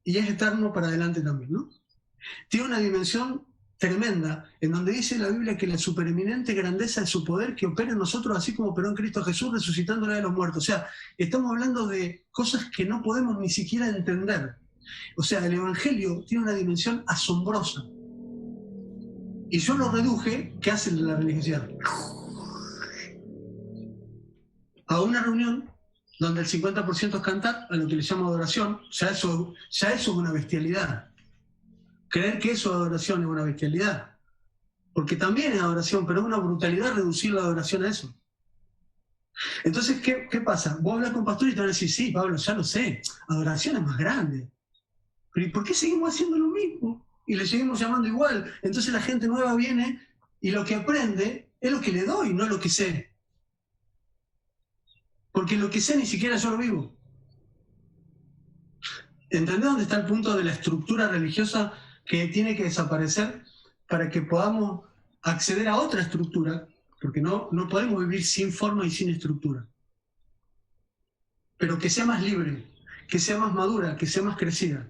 y es eterno para adelante también, ¿no? Tiene una dimensión tremenda, en donde dice la Biblia que la supereminente grandeza de su poder que opera en nosotros, así como operó en Cristo Jesús, resucitándola de los muertos. O sea, estamos hablando de cosas que no podemos ni siquiera entender. O sea, el Evangelio tiene una dimensión asombrosa. Y yo lo reduje, ¿qué hace la religiosidad? A una reunión donde el 50% es cantar, a lo que le llamo adoración, ya eso es una bestialidad. Creer que eso es adoración es una bestialidad. Porque también es adoración, pero es una brutalidad reducir la adoración a eso. Entonces, ¿qué pasa? Vos hablas con pastor y te van a decir, sí, Pablo, ya lo sé, adoración es más grande. Pero ¿y por qué seguimos haciendo lo mismo? Y le seguimos llamando igual. Entonces la gente nueva viene y lo que aprende es lo que le doy, no lo que sé. Porque lo que sé ni siquiera yo lo vivo. ¿Entendés dónde está el punto de la estructura religiosa que tiene que desaparecer para que podamos acceder a otra estructura? Porque no podemos vivir sin forma y sin estructura. Pero que sea más libre, que sea más madura, que sea más crecida.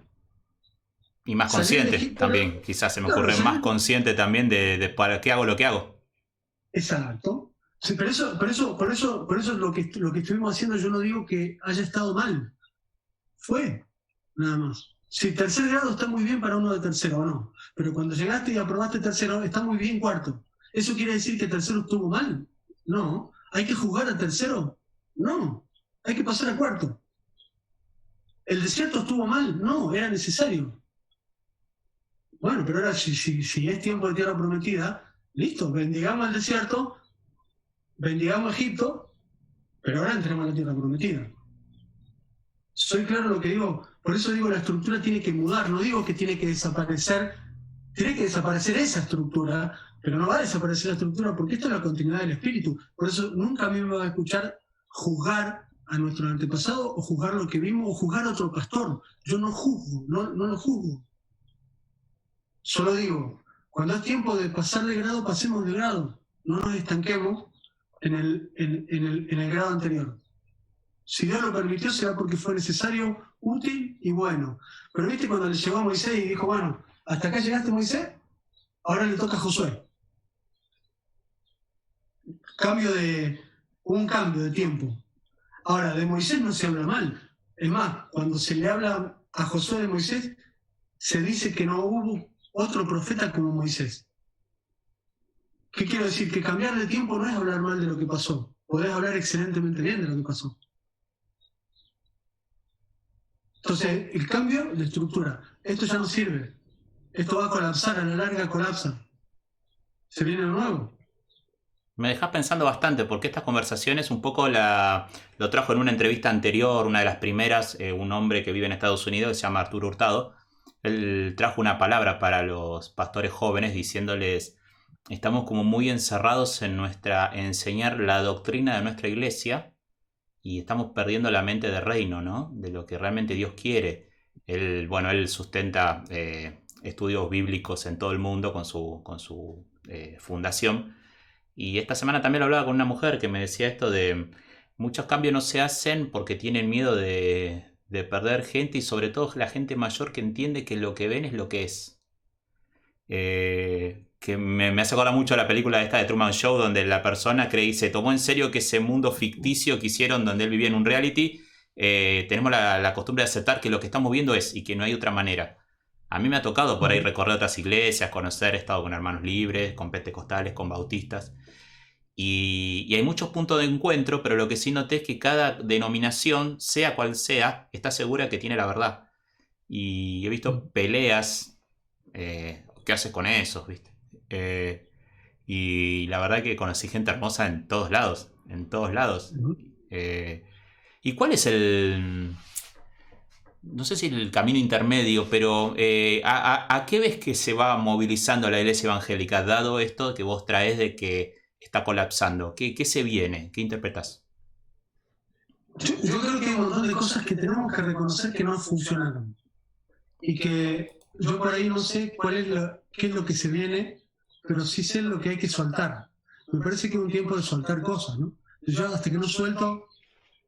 Y más consciente también, quizás se me ocurre, más consciente también de para qué hago lo que hago. Exacto. Sí, por eso lo que estuvimos haciendo, yo no digo que haya estado mal. Fue, nada más. Si tercer grado está muy bien para uno de tercero, o no. Pero cuando llegaste y aprobaste tercero, está muy bien cuarto. ¿Eso quiere decir que tercero estuvo mal? No. ¿Hay que jugar a tercero? No. Hay que pasar a cuarto. ¿El desierto estuvo mal? No, era necesario. Bueno, pero ahora si es tiempo de tierra prometida, listo, bendigamos el desierto, bendigamos Egipto, pero ahora entremos a la tierra prometida. ¿Soy claro lo que digo? Por eso digo, la estructura tiene que mudar, no digo que tiene que desaparecer esa estructura, pero no va a desaparecer la estructura porque esto es la continuidad del espíritu. Por eso nunca a mí me va a escuchar juzgar a nuestro antepasado o juzgar lo que vimos o juzgar a otro pastor. Yo no juzgo, no lo juzgo. Solo digo, cuando es tiempo de pasar de grado, pasemos de grado. No nos estanquemos en el grado anterior. Si Dios lo permitió, será porque fue necesario, útil y bueno. Pero viste cuando le llegó a Moisés y dijo, bueno, hasta acá llegaste, Moisés, ahora le toca a Josué. Cambio de Hubo un cambio de tiempo. Ahora, de Moisés no se habla mal. Es más, cuando se le habla a Josué de Moisés, se dice que no hubo otro profeta como Moisés. ¿Qué quiero decir? Que cambiar de tiempo no es hablar mal de lo que pasó. Podés hablar excelentemente bien de lo que pasó. Entonces, el cambio de estructura. Esto ya no sirve. Esto va a colapsar, a la larga colapsa. Se viene lo nuevo. Me dejas pensando bastante, porque estas conversaciones un poco lo trajo en una entrevista anterior, una de las primeras, un hombre que vive en Estados Unidos que se llama Arturo Hurtado. Él trajo una palabra para los pastores jóvenes diciéndoles: estamos como muy encerrados en enseñar la doctrina de nuestra iglesia y estamos perdiendo la mente de reino, ¿no? De lo que realmente Dios quiere. Él sustenta estudios bíblicos en todo el mundo con su fundación. Y esta semana también hablaba con una mujer que me decía esto de muchos cambios no se hacen porque tienen miedo de perder gente, y sobre todo la gente mayor que entiende que lo que ven es lo que es. Que me hace acordar mucho a la película esta de Truman Show, donde la persona se tomó en serio que ese mundo ficticio que hicieron donde él vivía en un reality, tenemos la costumbre de aceptar que lo que estamos viendo es y que no hay otra manera. A mí me ha tocado por ahí recorrer otras iglesias, he estado con hermanos libres, con pentecostales, con bautistas. Y hay muchos puntos de encuentro, pero lo que sí noté es que cada denominación, sea cual sea, está segura que tiene la verdad. Y he visto peleas, ¿qué haces con esos? ¿Viste? Y la verdad que conocí gente hermosa en todos lados, ¿Y cuál es no sé si el camino intermedio, pero ¿a qué ves que se va movilizando la iglesia evangélica, dado esto que vos traes de que está colapsando? ¿Qué se viene? ¿Qué interpretás? Yo creo que hay un montón de cosas que tenemos que reconocer que no funcionaron. Y que yo por ahí no sé qué es lo que se viene, pero sí sé lo que hay que soltar. Me parece que es un tiempo de soltar cosas, ¿no? Yo hasta que no suelto,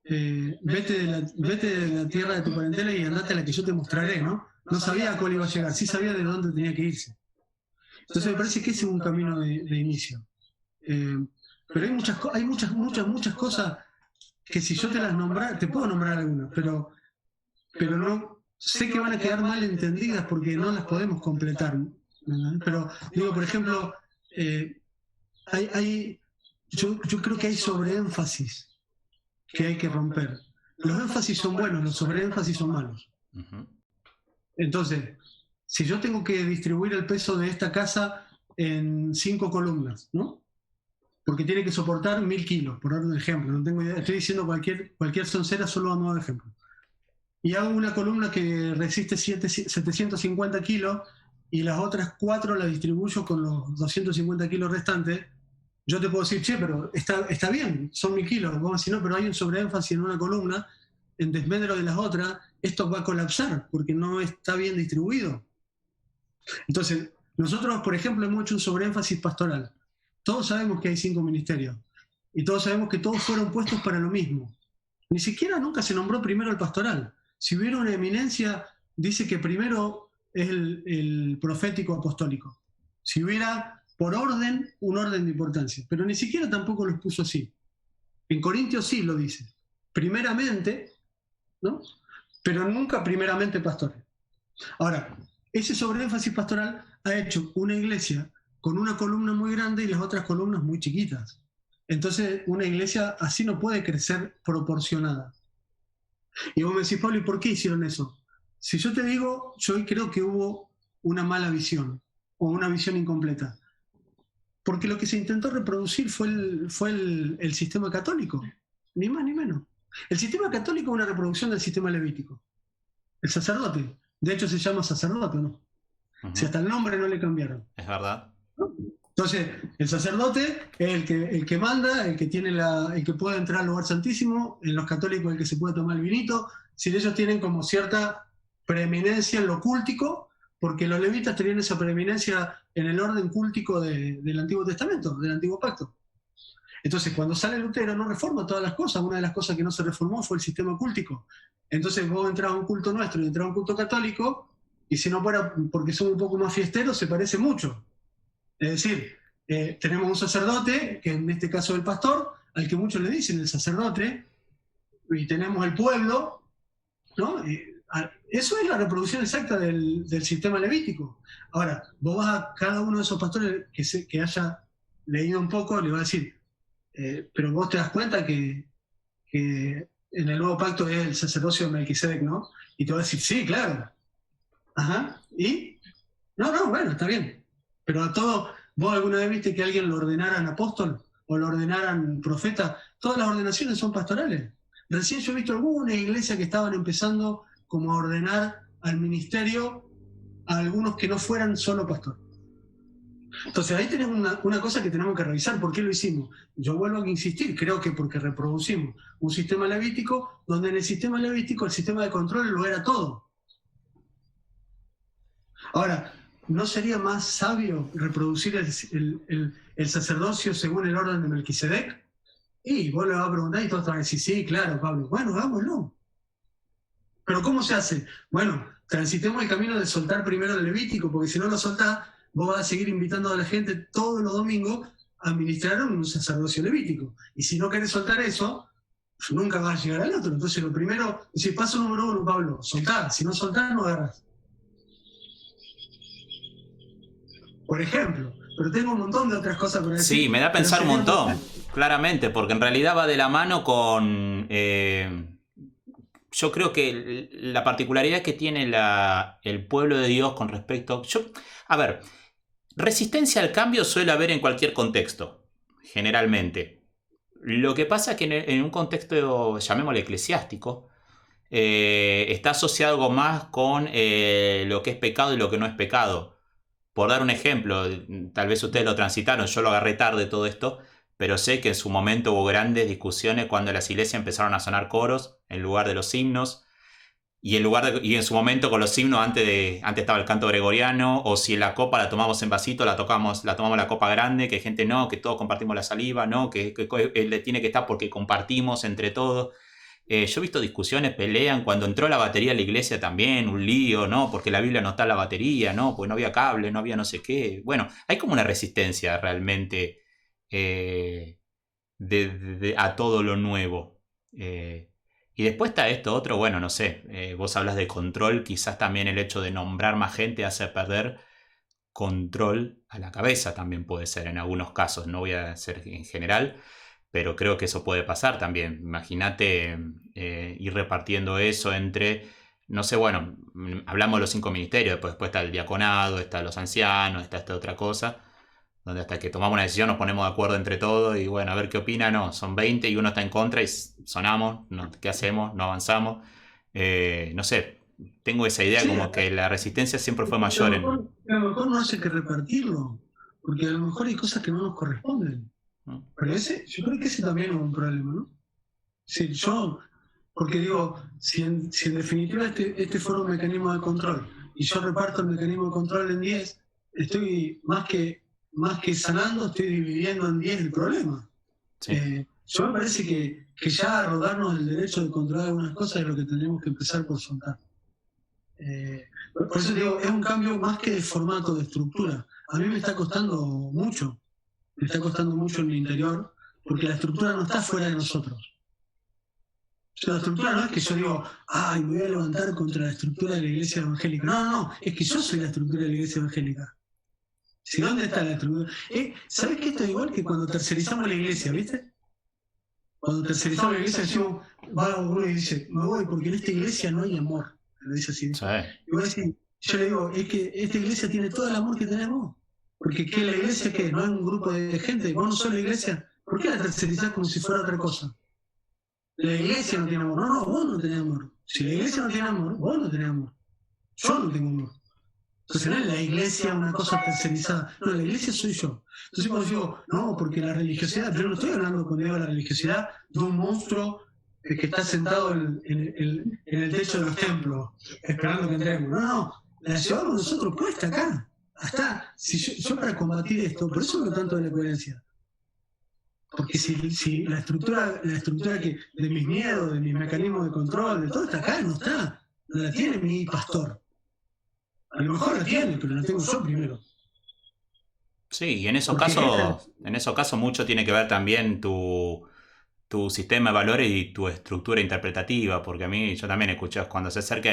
vete de la tierra de tu parentela y andate a la que yo te mostraré, ¿no? No sabía a cuál iba a llegar, sí sabía de dónde tenía que irse. Entonces me parece que ese es un camino de inicio. Pero hay muchas cosas que si yo te las nombrara, te puedo nombrar algunas, pero no sé que van a quedar mal entendidas porque no las podemos completar, ¿verdad? Pero digo, por ejemplo, yo creo que hay sobreénfasis que hay que romper. Los énfasis son buenos, los sobreénfasis son malos. Entonces, si yo tengo que distribuir el peso de esta casa en 5 columnas, ¿no? Porque tiene que soportar 1000 kilos, por dar un ejemplo, no tengo idea, estoy diciendo cualquier soncera solo a modo de ejemplo. Y hago una columna que resiste 750 kilos y las otras 4 las distribuyo con los 250 kilos restantes, yo te puedo decir, che, pero está bien, son 1000 kilos. Vamos a decir, no, pero hay un sobreénfasis en una columna, en desmedro de las otras, esto va a colapsar porque no está bien distribuido. Entonces, nosotros, por ejemplo, hemos hecho un sobreénfasis pastoral. Todos sabemos que hay 5 ministerios y todos sabemos que todos fueron puestos para lo mismo. Ni siquiera nunca se nombró primero el pastoral. Si hubiera una eminencia, dice que primero es el profético apostólico. Si hubiera por orden, un orden de importancia. Pero ni siquiera tampoco lo expuso así. En Corintios sí lo dice. Primeramente, ¿no? Pero nunca primeramente pastores. Ahora, ese sobreénfasis pastoral ha hecho una iglesia con una columna muy grande y las otras columnas muy chiquitas. Entonces, una iglesia así no puede crecer proporcionada. Y vos me decís, Pablo, ¿y por qué hicieron eso? Si yo te digo, yo hoy creo que hubo una mala visión o una visión incompleta. Porque lo que se intentó reproducir fue el sistema católico, ni más ni menos. El sistema católico es una reproducción del sistema levítico. El sacerdote, de hecho se llama sacerdote, ¿no? Si hasta el nombre no le cambiaron. Es verdad. Entonces, el sacerdote es el que manda, el que puede entrar al lugar santísimo, en los católicos el que se puede tomar el vinito, si ellos tienen como cierta preeminencia en lo cúltico, porque los levitas tenían esa preeminencia en el orden cúltico del Antiguo Testamento, del Antiguo Pacto. Entonces, cuando sale Lutero no reforma todas las cosas, una de las cosas que no se reformó fue el sistema cúltico. Entonces vos entrás a un culto nuestro y entrás a un culto católico, y si no fuera porque son un poco más fiesteros, se parece mucho. Es decir, tenemos un sacerdote, que en este caso es el pastor, al que muchos le dicen el sacerdote, y tenemos el pueblo, ¿no? Eso es la reproducción exacta del sistema levítico. Ahora, vos vas a cada uno de esos pastores que haya leído un poco, le va a decir, pero vos te das cuenta que en el nuevo pacto es el sacerdocio de Melquisedec, ¿no? Y te va a decir, sí, claro. Ajá. ¿Y? No, bueno, está bien. Pero a todo, ¿vos alguna vez viste que alguien lo ordenaran apóstol o lo ordenaran profeta? Todas las ordenaciones son pastorales. Recién yo he visto algunas iglesias que estaban empezando como a ordenar al ministerio a algunos que no fueran solo pastor. Entonces ahí tenemos una cosa que tenemos que revisar. ¿Por qué lo hicimos? Yo vuelvo a insistir, creo que porque reproducimos un sistema levítico donde en el sistema levítico el sistema de control lo era todo. Ahora, ¿no sería más sabio reproducir el sacerdocio según el orden de Melquisedec? Y vos le vas a preguntar y todos te van a decir, sí, claro, Pablo. Bueno, hagámoslo. ¿Pero cómo se hace? Bueno, transitemos el camino de soltar primero el levítico, porque si no lo soltás, vos vas a seguir invitando a la gente todos los domingos a ministrar un sacerdocio levítico. Y si no querés soltar eso, nunca vas a llegar al otro. Entonces lo primero, si paso número 1, Pablo, soltar. Si no soltás, no agarras. Por ejemplo, pero tengo un montón de otras cosas para decir. Sí, me da a pensar un montón, claramente, porque en realidad va de la mano con... yo creo que la particularidad que tiene el pueblo de Dios con respecto... A ver, resistencia al cambio suele haber en cualquier contexto, generalmente. Lo que pasa es que en un contexto, llamémosle eclesiástico, está asociado algo más con lo que es pecado y lo que no es pecado. Por dar un ejemplo, tal vez ustedes lo transitaron, yo lo agarré tarde todo esto, pero sé que en su momento hubo grandes discusiones cuando las iglesias empezaron a sonar coros en lugar de los himnos, y en su momento con los himnos antes estaba el canto gregoriano, o si la copa la tomamos en vasito, la tomamos la copa grande, que hay gente no, que todos compartimos la saliva, no, que tiene que estar porque compartimos entre todos. Yo he visto discusiones, pelean, cuando entró la batería a la iglesia también, un lío, ¿no? Porque la Biblia no está en la batería, ¿no? Porque no había cable, no había no sé qué. Bueno, hay como una resistencia realmente a todo lo nuevo. Y después está esto otro, bueno, no sé, vos hablas de control, quizás también el hecho de nombrar más gente hace perder control a la cabeza también puede ser en algunos casos, no voy a ser en general, pero creo que eso puede pasar también. Imagínate ir repartiendo eso entre, no sé, bueno, hablamos de los 5 ministerios, después está el diaconado, está los ancianos, está esta otra cosa, donde hasta que tomamos una decisión nos ponemos de acuerdo entre todos y bueno, a ver qué opina, no, son 20 y uno está en contra y sonamos, no, ¿qué hacemos? No avanzamos. No sé, tengo esa idea como que la resistencia siempre fue mayor. A lo mejor no hace que repartirlo, porque a lo mejor hay cosas que no nos corresponden. Pero yo creo que ese también es un problema, ¿no? Sí, porque digo, si en definitiva este fuera un mecanismo de control y yo reparto el mecanismo de control en 10, estoy más que sanando, estoy dividiendo en 10 el problema. Sí. Yo me parece que ya rodarnos el derecho de controlar algunas cosas es lo que tenemos que empezar por soltar. Por eso digo, es un cambio más que de formato, de estructura. A mí me está costando mucho. Me está costando mucho en mi interior, porque la estructura no está fuera de nosotros. O sea, la estructura no es que yo digo, ay, me voy a levantar contra la estructura de la iglesia evangélica. No, es que yo soy la estructura de la iglesia evangélica. ¿Sí? ¿Dónde está la estructura? ¿Sabes que esto es igual que cuando tercerizamos la iglesia, viste? Cuando tercerizamos la iglesia, decimos, va uno y dice, me voy porque en esta iglesia no hay amor. Lo dice así. Sí. Y voy a decir, yo le digo, es que esta iglesia tiene todo el amor que tenemos. Porque ¿qué la iglesia qué? ¿No es un grupo de gente? ¿Vos no sos la iglesia? ¿Por qué la tercerizás como si fuera otra cosa? La iglesia no tiene amor. No, vos no tenés amor. Si la iglesia no tiene amor, vos no tenés amor. Yo no tengo amor. Entonces no es la iglesia una cosa tercerizada. No, la iglesia soy yo. Entonces cuando digo, no, porque la religiosidad, yo no estoy hablando cuando digo la religiosidad de un monstruo que está sentado en el techo de los templos, esperando que entremos. No, la llevamos nosotros puesta acá. Hasta, si yo para combatir esto, por eso hablo tanto de la coherencia. Porque si la estructura de mis miedos, de mis mecanismos de control, de todo está acá, no la tiene mi pastor. A lo mejor la tiene, pero la tengo yo primero. Sí, y en esos casos mucho tiene que ver también tu tu sistema de valores y tu estructura interpretativa, porque a mí, yo también escucho, cuando se acerca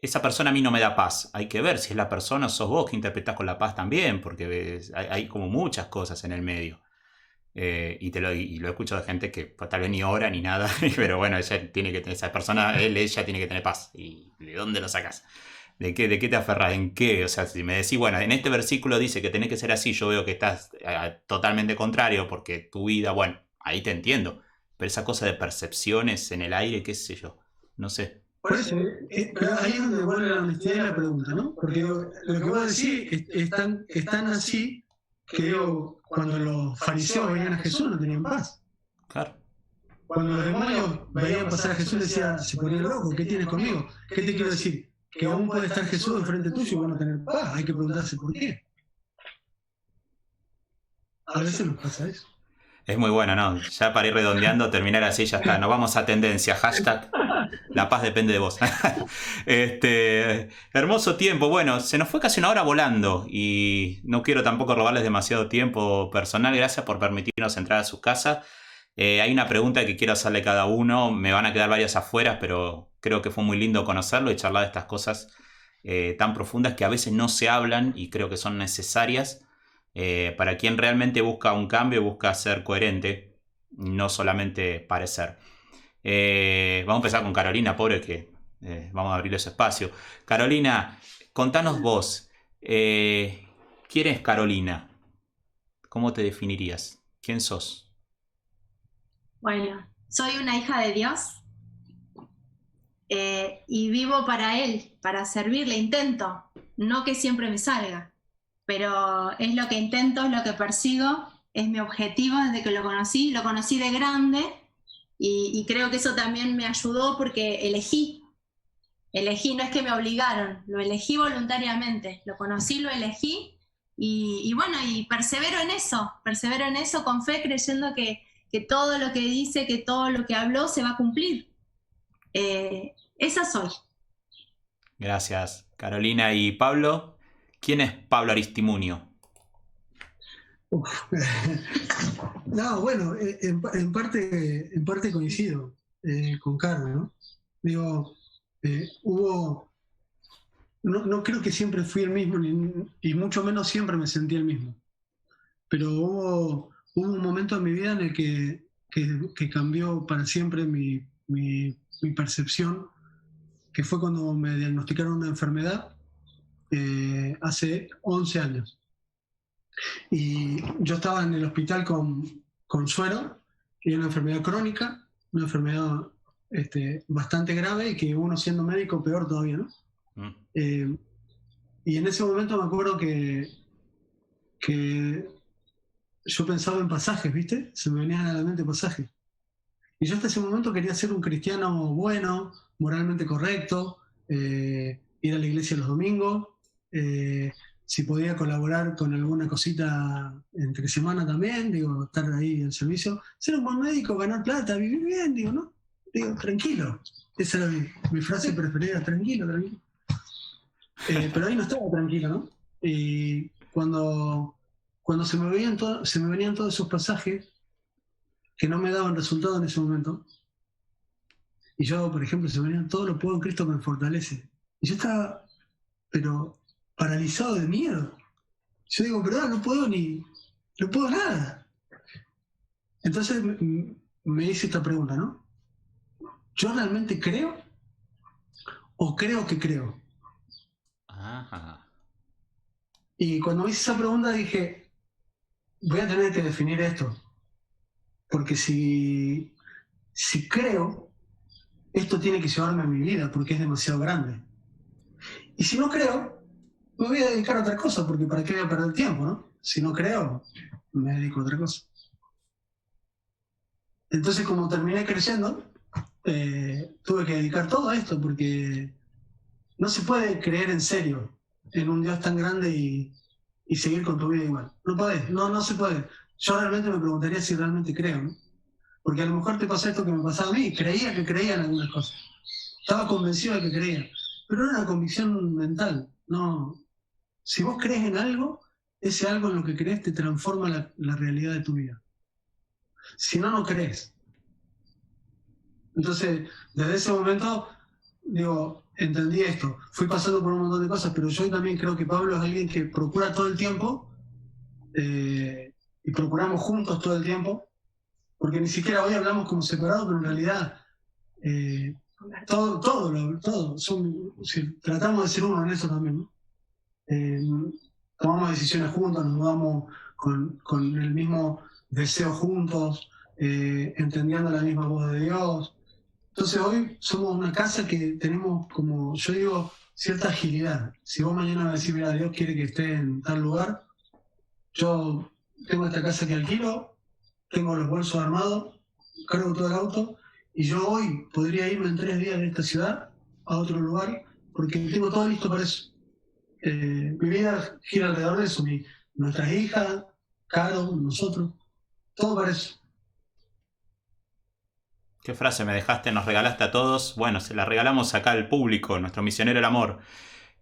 esa persona a mí no me da paz. Hay que ver si es la persona o sos vos que interpretás con la paz también, porque hay como muchas cosas en el medio. Y lo he escuchado de gente que pues, tal vez ni ora ni nada, pero bueno, ella tiene que tener, esa persona, ella tiene que tener paz. ¿Y de dónde lo sacas? ¿De qué te aferras? ¿En qué? O sea, si me decís, bueno, en este versículo dice que tenés que ser así, yo veo que estás totalmente contrario porque tu vida, bueno, ahí te entiendo. Pero esa cosa de percepciones en el aire, qué sé yo, no sé. Por eso, pero ahí es donde vuelve la honestidad de la pregunta, ¿no? Porque lo que vos decís están así que digo, cuando los fariseos veían a Jesús no tenían paz. Claro. Cuando los demonios veían pasar a Jesús decían, se ponían locos, ¿qué tienes conmigo? ¿Qué te quiero decir? Que aún puede estar Jesús enfrente tuyo y vos no tener paz. Hay que preguntarse por qué. A veces nos pasa eso. Es muy bueno, ¿no? Ya para ir redondeando, terminar así, ya está. Nos vamos a tendencia. Hashtag la paz depende de vos. Hermoso tiempo. Bueno, se nos fue casi una hora volando y no quiero tampoco robarles demasiado tiempo personal. Gracias por permitirnos entrar a su casa. Hay una pregunta que quiero hacerle a cada uno. Me van a quedar varias afuera, pero creo que fue muy lindo conocerlo y charlar de estas cosas tan profundas que a veces no se hablan y creo que son necesarias. Para quien realmente busca un cambio, busca ser coherente, no solamente parecer. Vamos a empezar con Carolina, pobre que vamos a abrirle ese espacio. Carolina, contanos vos, ¿quién es Carolina? ¿Cómo te definirías? ¿Quién sos? Bueno, soy una hija de Dios y vivo para Él, para servirle, intento, no que siempre me salga. Pero es lo que intento, es lo que persigo, es mi objetivo desde que lo conocí de grande y creo que eso también me ayudó porque elegí, no es que me obligaron, lo elegí voluntariamente, lo conocí, lo elegí y bueno, y persevero en eso con fe, creyendo que todo lo que dice, que todo lo que habló se va a cumplir. Esa soy. Gracias, Carolina. ¿Y Pablo? ¿Quién es Pablo Aristimunio? No, bueno, en parte coincido con Carlos, ¿no? Digo, no creo que siempre fui el mismo, y mucho menos siempre me sentí el mismo. Pero hubo un momento en mi vida en el que cambió para siempre mi percepción, que fue cuando me diagnosticaron una enfermedad hace 11 años. Y yo estaba en el hospital con suero, que es una enfermedad crónica, una enfermedad bastante grave y que uno siendo médico peor todavía, ¿no? Y en ese momento me acuerdo que yo pensaba en pasajes, ¿viste? Se me venían a la mente pasajes. Y yo hasta ese momento quería ser un cristiano bueno, moralmente correcto, ir a la iglesia los domingos, si podía colaborar con alguna cosita entre semana también, digo, estar ahí en servicio, ser un buen médico, ganar plata, vivir bien, digo, ¿no? Digo, tranquilo. Esa era mi frase preferida, tranquilo. Pero ahí no estaba tranquilo, ¿no? Y cuando se me venían todos esos pasajes que no me daban resultado en ese momento, y yo, por ejemplo, se me venían todo lo puedo en Cristo que me fortalece. Y yo estaba, pero paralizado de miedo. Yo digo, pero no puedo nada. Entonces me hice esta pregunta, ¿no? ¿Yo realmente creo o creo que creo? Ajá. Y cuando me hice esa pregunta dije, voy a tener que definir esto. Porque si creo, esto tiene que llevarme a mi vida porque es demasiado grande. Y si no creo, me voy a dedicar a otra cosa, porque ¿para qué voy a perder el tiempo, no? Si no creo, me dedico a otra cosa. Entonces, como terminé creyendo, tuve que dedicar todo a esto, porque no se puede creer en serio en un Dios tan grande y seguir con tu vida igual. No podés, no se puede. Yo realmente me preguntaría si realmente creo, ¿no? Porque a lo mejor te pasa esto que me pasaba a mí, creía que creía en algunas cosas. Estaba convencido de que creía, pero era una convicción mental, no. Si vos crees en algo, ese algo en lo que crees te transforma la realidad de tu vida. Si no, no crees. Entonces, desde ese momento, digo, entendí esto. Fui pasando por un montón de cosas, pero yo también creo que Pablo es alguien que procura todo el tiempo, y procuramos juntos todo el tiempo, porque ni siquiera hoy hablamos como separados, pero en realidad todo, si tratamos de ser uno en eso también, ¿no? Tomamos decisiones juntos, nos mudamos con el mismo deseo juntos, entendiendo la misma voz de Dios. Entonces hoy somos una casa que tenemos, como yo digo, cierta agilidad. Si vos mañana me decís, mira, Dios quiere que esté en tal lugar, yo tengo esta casa que alquilo, tengo los bolsos armados, cargo todo el auto, y yo hoy podría irme en 3 días de esta ciudad a otro lugar, porque tengo todo listo para eso. Mi vida gira alrededor de eso, nuestras hijas, Caro, nosotros, todo para eso. Qué frase me dejaste, nos regalaste a todos. Bueno, se la regalamos acá al público, nuestro misionero del amor.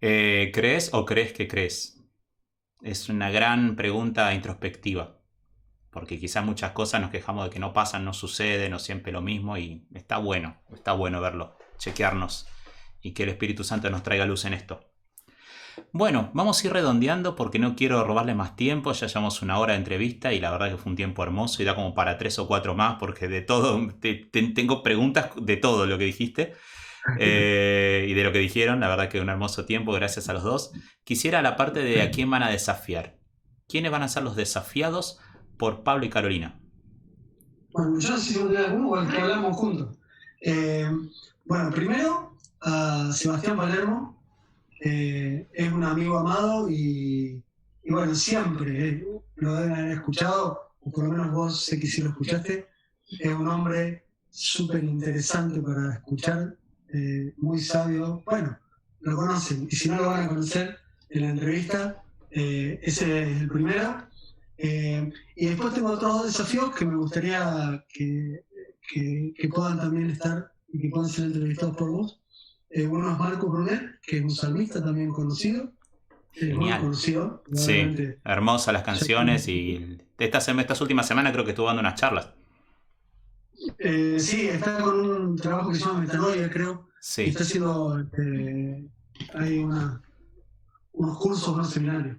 ¿Crees o crees que crees? Es una gran pregunta introspectiva, porque quizás muchas cosas nos quejamos de que no pasan, no sucede, no siempre lo mismo, y está bueno verlo, chequearnos y que el Espíritu Santo nos traiga luz en esto. Bueno, vamos a ir redondeando porque no quiero robarle más tiempo. Ya llevamos 1 hora de entrevista y la verdad que fue un tiempo hermoso y da como para 3 o 4 más porque de todo, tengo preguntas de todo lo que dijiste y de lo que dijeron. La verdad que un hermoso tiempo, gracias a los dos. Quisiera la parte de a quién van a desafiar. ¿Quiénes van a ser los desafiados por Pablo y Carolina? Bueno, yo si no tengo alguno, o el que hablamos juntos. Bueno, primero a Sebastián Palermo. Es un amigo amado y bueno, siempre lo deben haber escuchado, o por lo menos vos sé que sí lo escuchaste. Es un hombre súper interesante para escuchar, muy sabio. Bueno, lo conocen, y si no lo van a conocer en la entrevista, ese es el primero. Y después tengo otros 2 desafíos que me gustaría que puedan también estar y que puedan ser entrevistados por vos. Uno es Marco Brunet, que es un salmista también conocido. Muy conocido. Sí, hermosas las canciones y estas últimas semanas creo que estuvo dando unas charlas. Sí, está con un trabajo que se llama Metanoia, creo. Sí. Y está haciendo hay unos cursos, unos seminarios.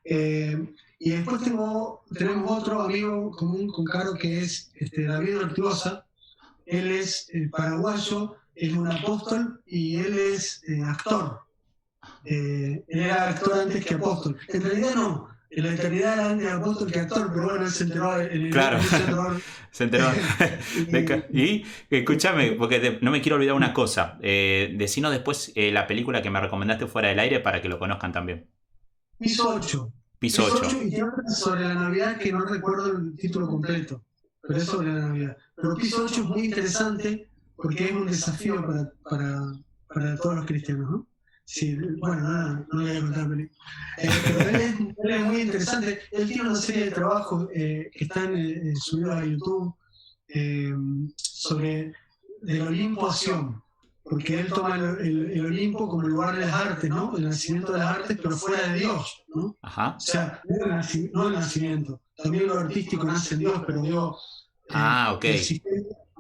Y después tenemos otro amigo común con Caro que es David Ortigosa. Él es paraguayo, es un apóstol y él es actor. Él era actor antes que apóstol. En realidad no, en la eternidad era antes apóstol que actor, pero bueno, él se enteró en el... Claro, se enteró. Y escúchame, porque no me quiero olvidar una cosa. Decinos después la película que me recomendaste fuera del aire para que lo conozcan también. Piso 8. Piso 8 y tiene otra sobre la Navidad que no recuerdo el título completo, pero es sobre la Navidad. Pero Piso 8 es muy interesante porque es un desafío para todos los cristianos, ¿no? Sí, bueno, no voy a contar la película. Pero él es muy interesante. Él tiene una serie de trabajos que están subidos a YouTube sobre del Olimpo a Sion, porque él toma el Olimpo como el lugar de las artes, ¿no? El nacimiento de las artes, pero fuera de Dios, ¿no? Ajá. O sea, no el nacimiento. También lo artístico nace en Dios, pero digo, ok.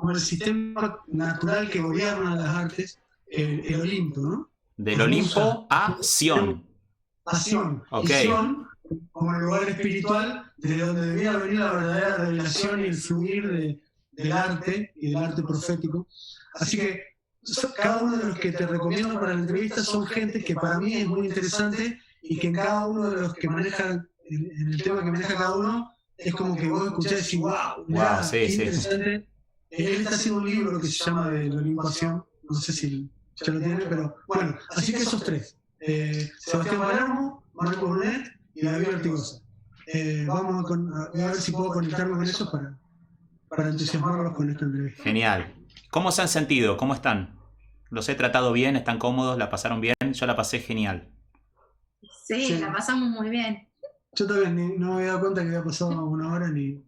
el sistema natural que gobierna las artes, el Olimpo, ¿no? Del Olimpo a Sion. A Sion. Okay. Y Sion como el lugar espiritual desde donde debía venir la verdadera revelación y el fluir del arte y del arte profético. Así que cada uno de los que te recomiendo para la entrevista son gente que para mí es muy interesante y que en cada uno de los que manejan, en el tema que maneja cada uno, es como que vos escuchás y decís, wow, sí, qué interesante. Él está haciendo un libro que se llama de la Olimpiación, no sé si ya lo tiene, pero bueno, así que esos 3. Sebastián Palermo, Marco Brunet y David Ortigosa. Vamos a ver si puedo conectarme con eso para entusiasmarlos con esta entrevista. Genial. ¿Cómo se han sentido? ¿Cómo están? ¿Los he tratado bien? ¿Están cómodos? ¿La pasaron bien? Yo la pasé genial. Sí, la pasamos muy bien. Yo también no me había dado cuenta que había pasado 1 hora ni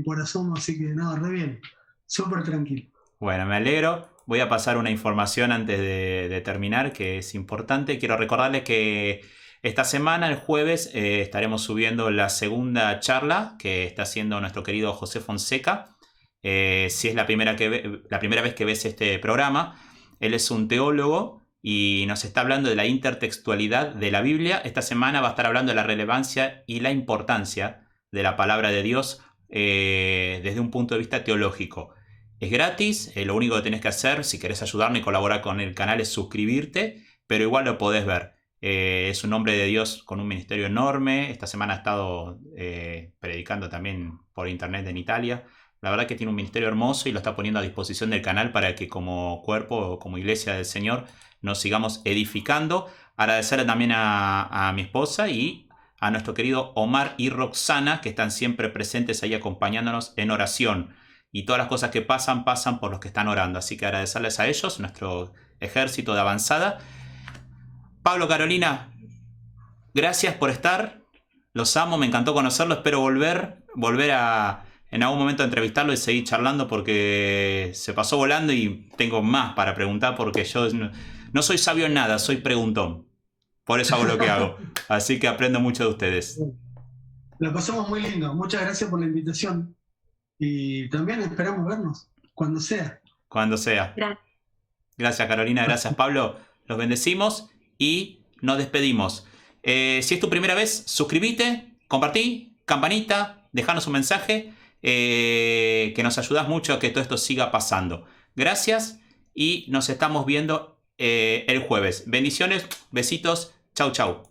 por asomo, así que nada, re bien. Súper tranquilo. Bueno, me alegro. Voy a pasar una información antes de terminar que es importante. Quiero recordarles que esta semana, el jueves, estaremos subiendo la segunda charla que está haciendo nuestro querido José Fonseca. si es la primera vez que ves este programa. Él es un teólogo y nos está hablando de la intertextualidad de la Biblia. Esta semana va a estar hablando de la relevancia y la importancia de la palabra de Dios desde un punto de vista teológico. Es gratis, lo único que tenés que hacer, si querés ayudarme y colaborar con el canal, es suscribirte, pero igual lo podés ver. Es un hombre de Dios con un ministerio enorme. Esta semana ha estado predicando también por internet en Italia. La verdad que tiene un ministerio hermoso y lo está poniendo a disposición del canal para que como cuerpo o como iglesia del Señor nos sigamos edificando. Agradecerle también a mi esposa y a nuestro querido Omar y Roxana, que están siempre presentes ahí acompañándonos en oración. Y todas las cosas que pasan por los que están orando. Así que agradecerles a ellos, nuestro ejército de avanzada. Pablo, Carolina, gracias por estar. Los amo, me encantó conocerlo. Espero volver a en algún momento a entrevistarlo y seguir charlando porque se pasó volando y tengo más para preguntar porque yo no soy sabio en nada, soy preguntón. Por eso hago lo que hago. Así que aprendo mucho de ustedes. La pasamos muy lindo. Muchas gracias por la invitación. Y también esperamos vernos cuando sea. Cuando sea. Gracias, Carolina. Gracias, Pablo. Los bendecimos y nos despedimos. Si es tu primera vez, suscríbete, compartí, campanita, dejanos un mensaje que nos ayudas mucho a que todo esto siga pasando. Gracias y nos estamos viendo el jueves. Bendiciones, besitos, chau, chau.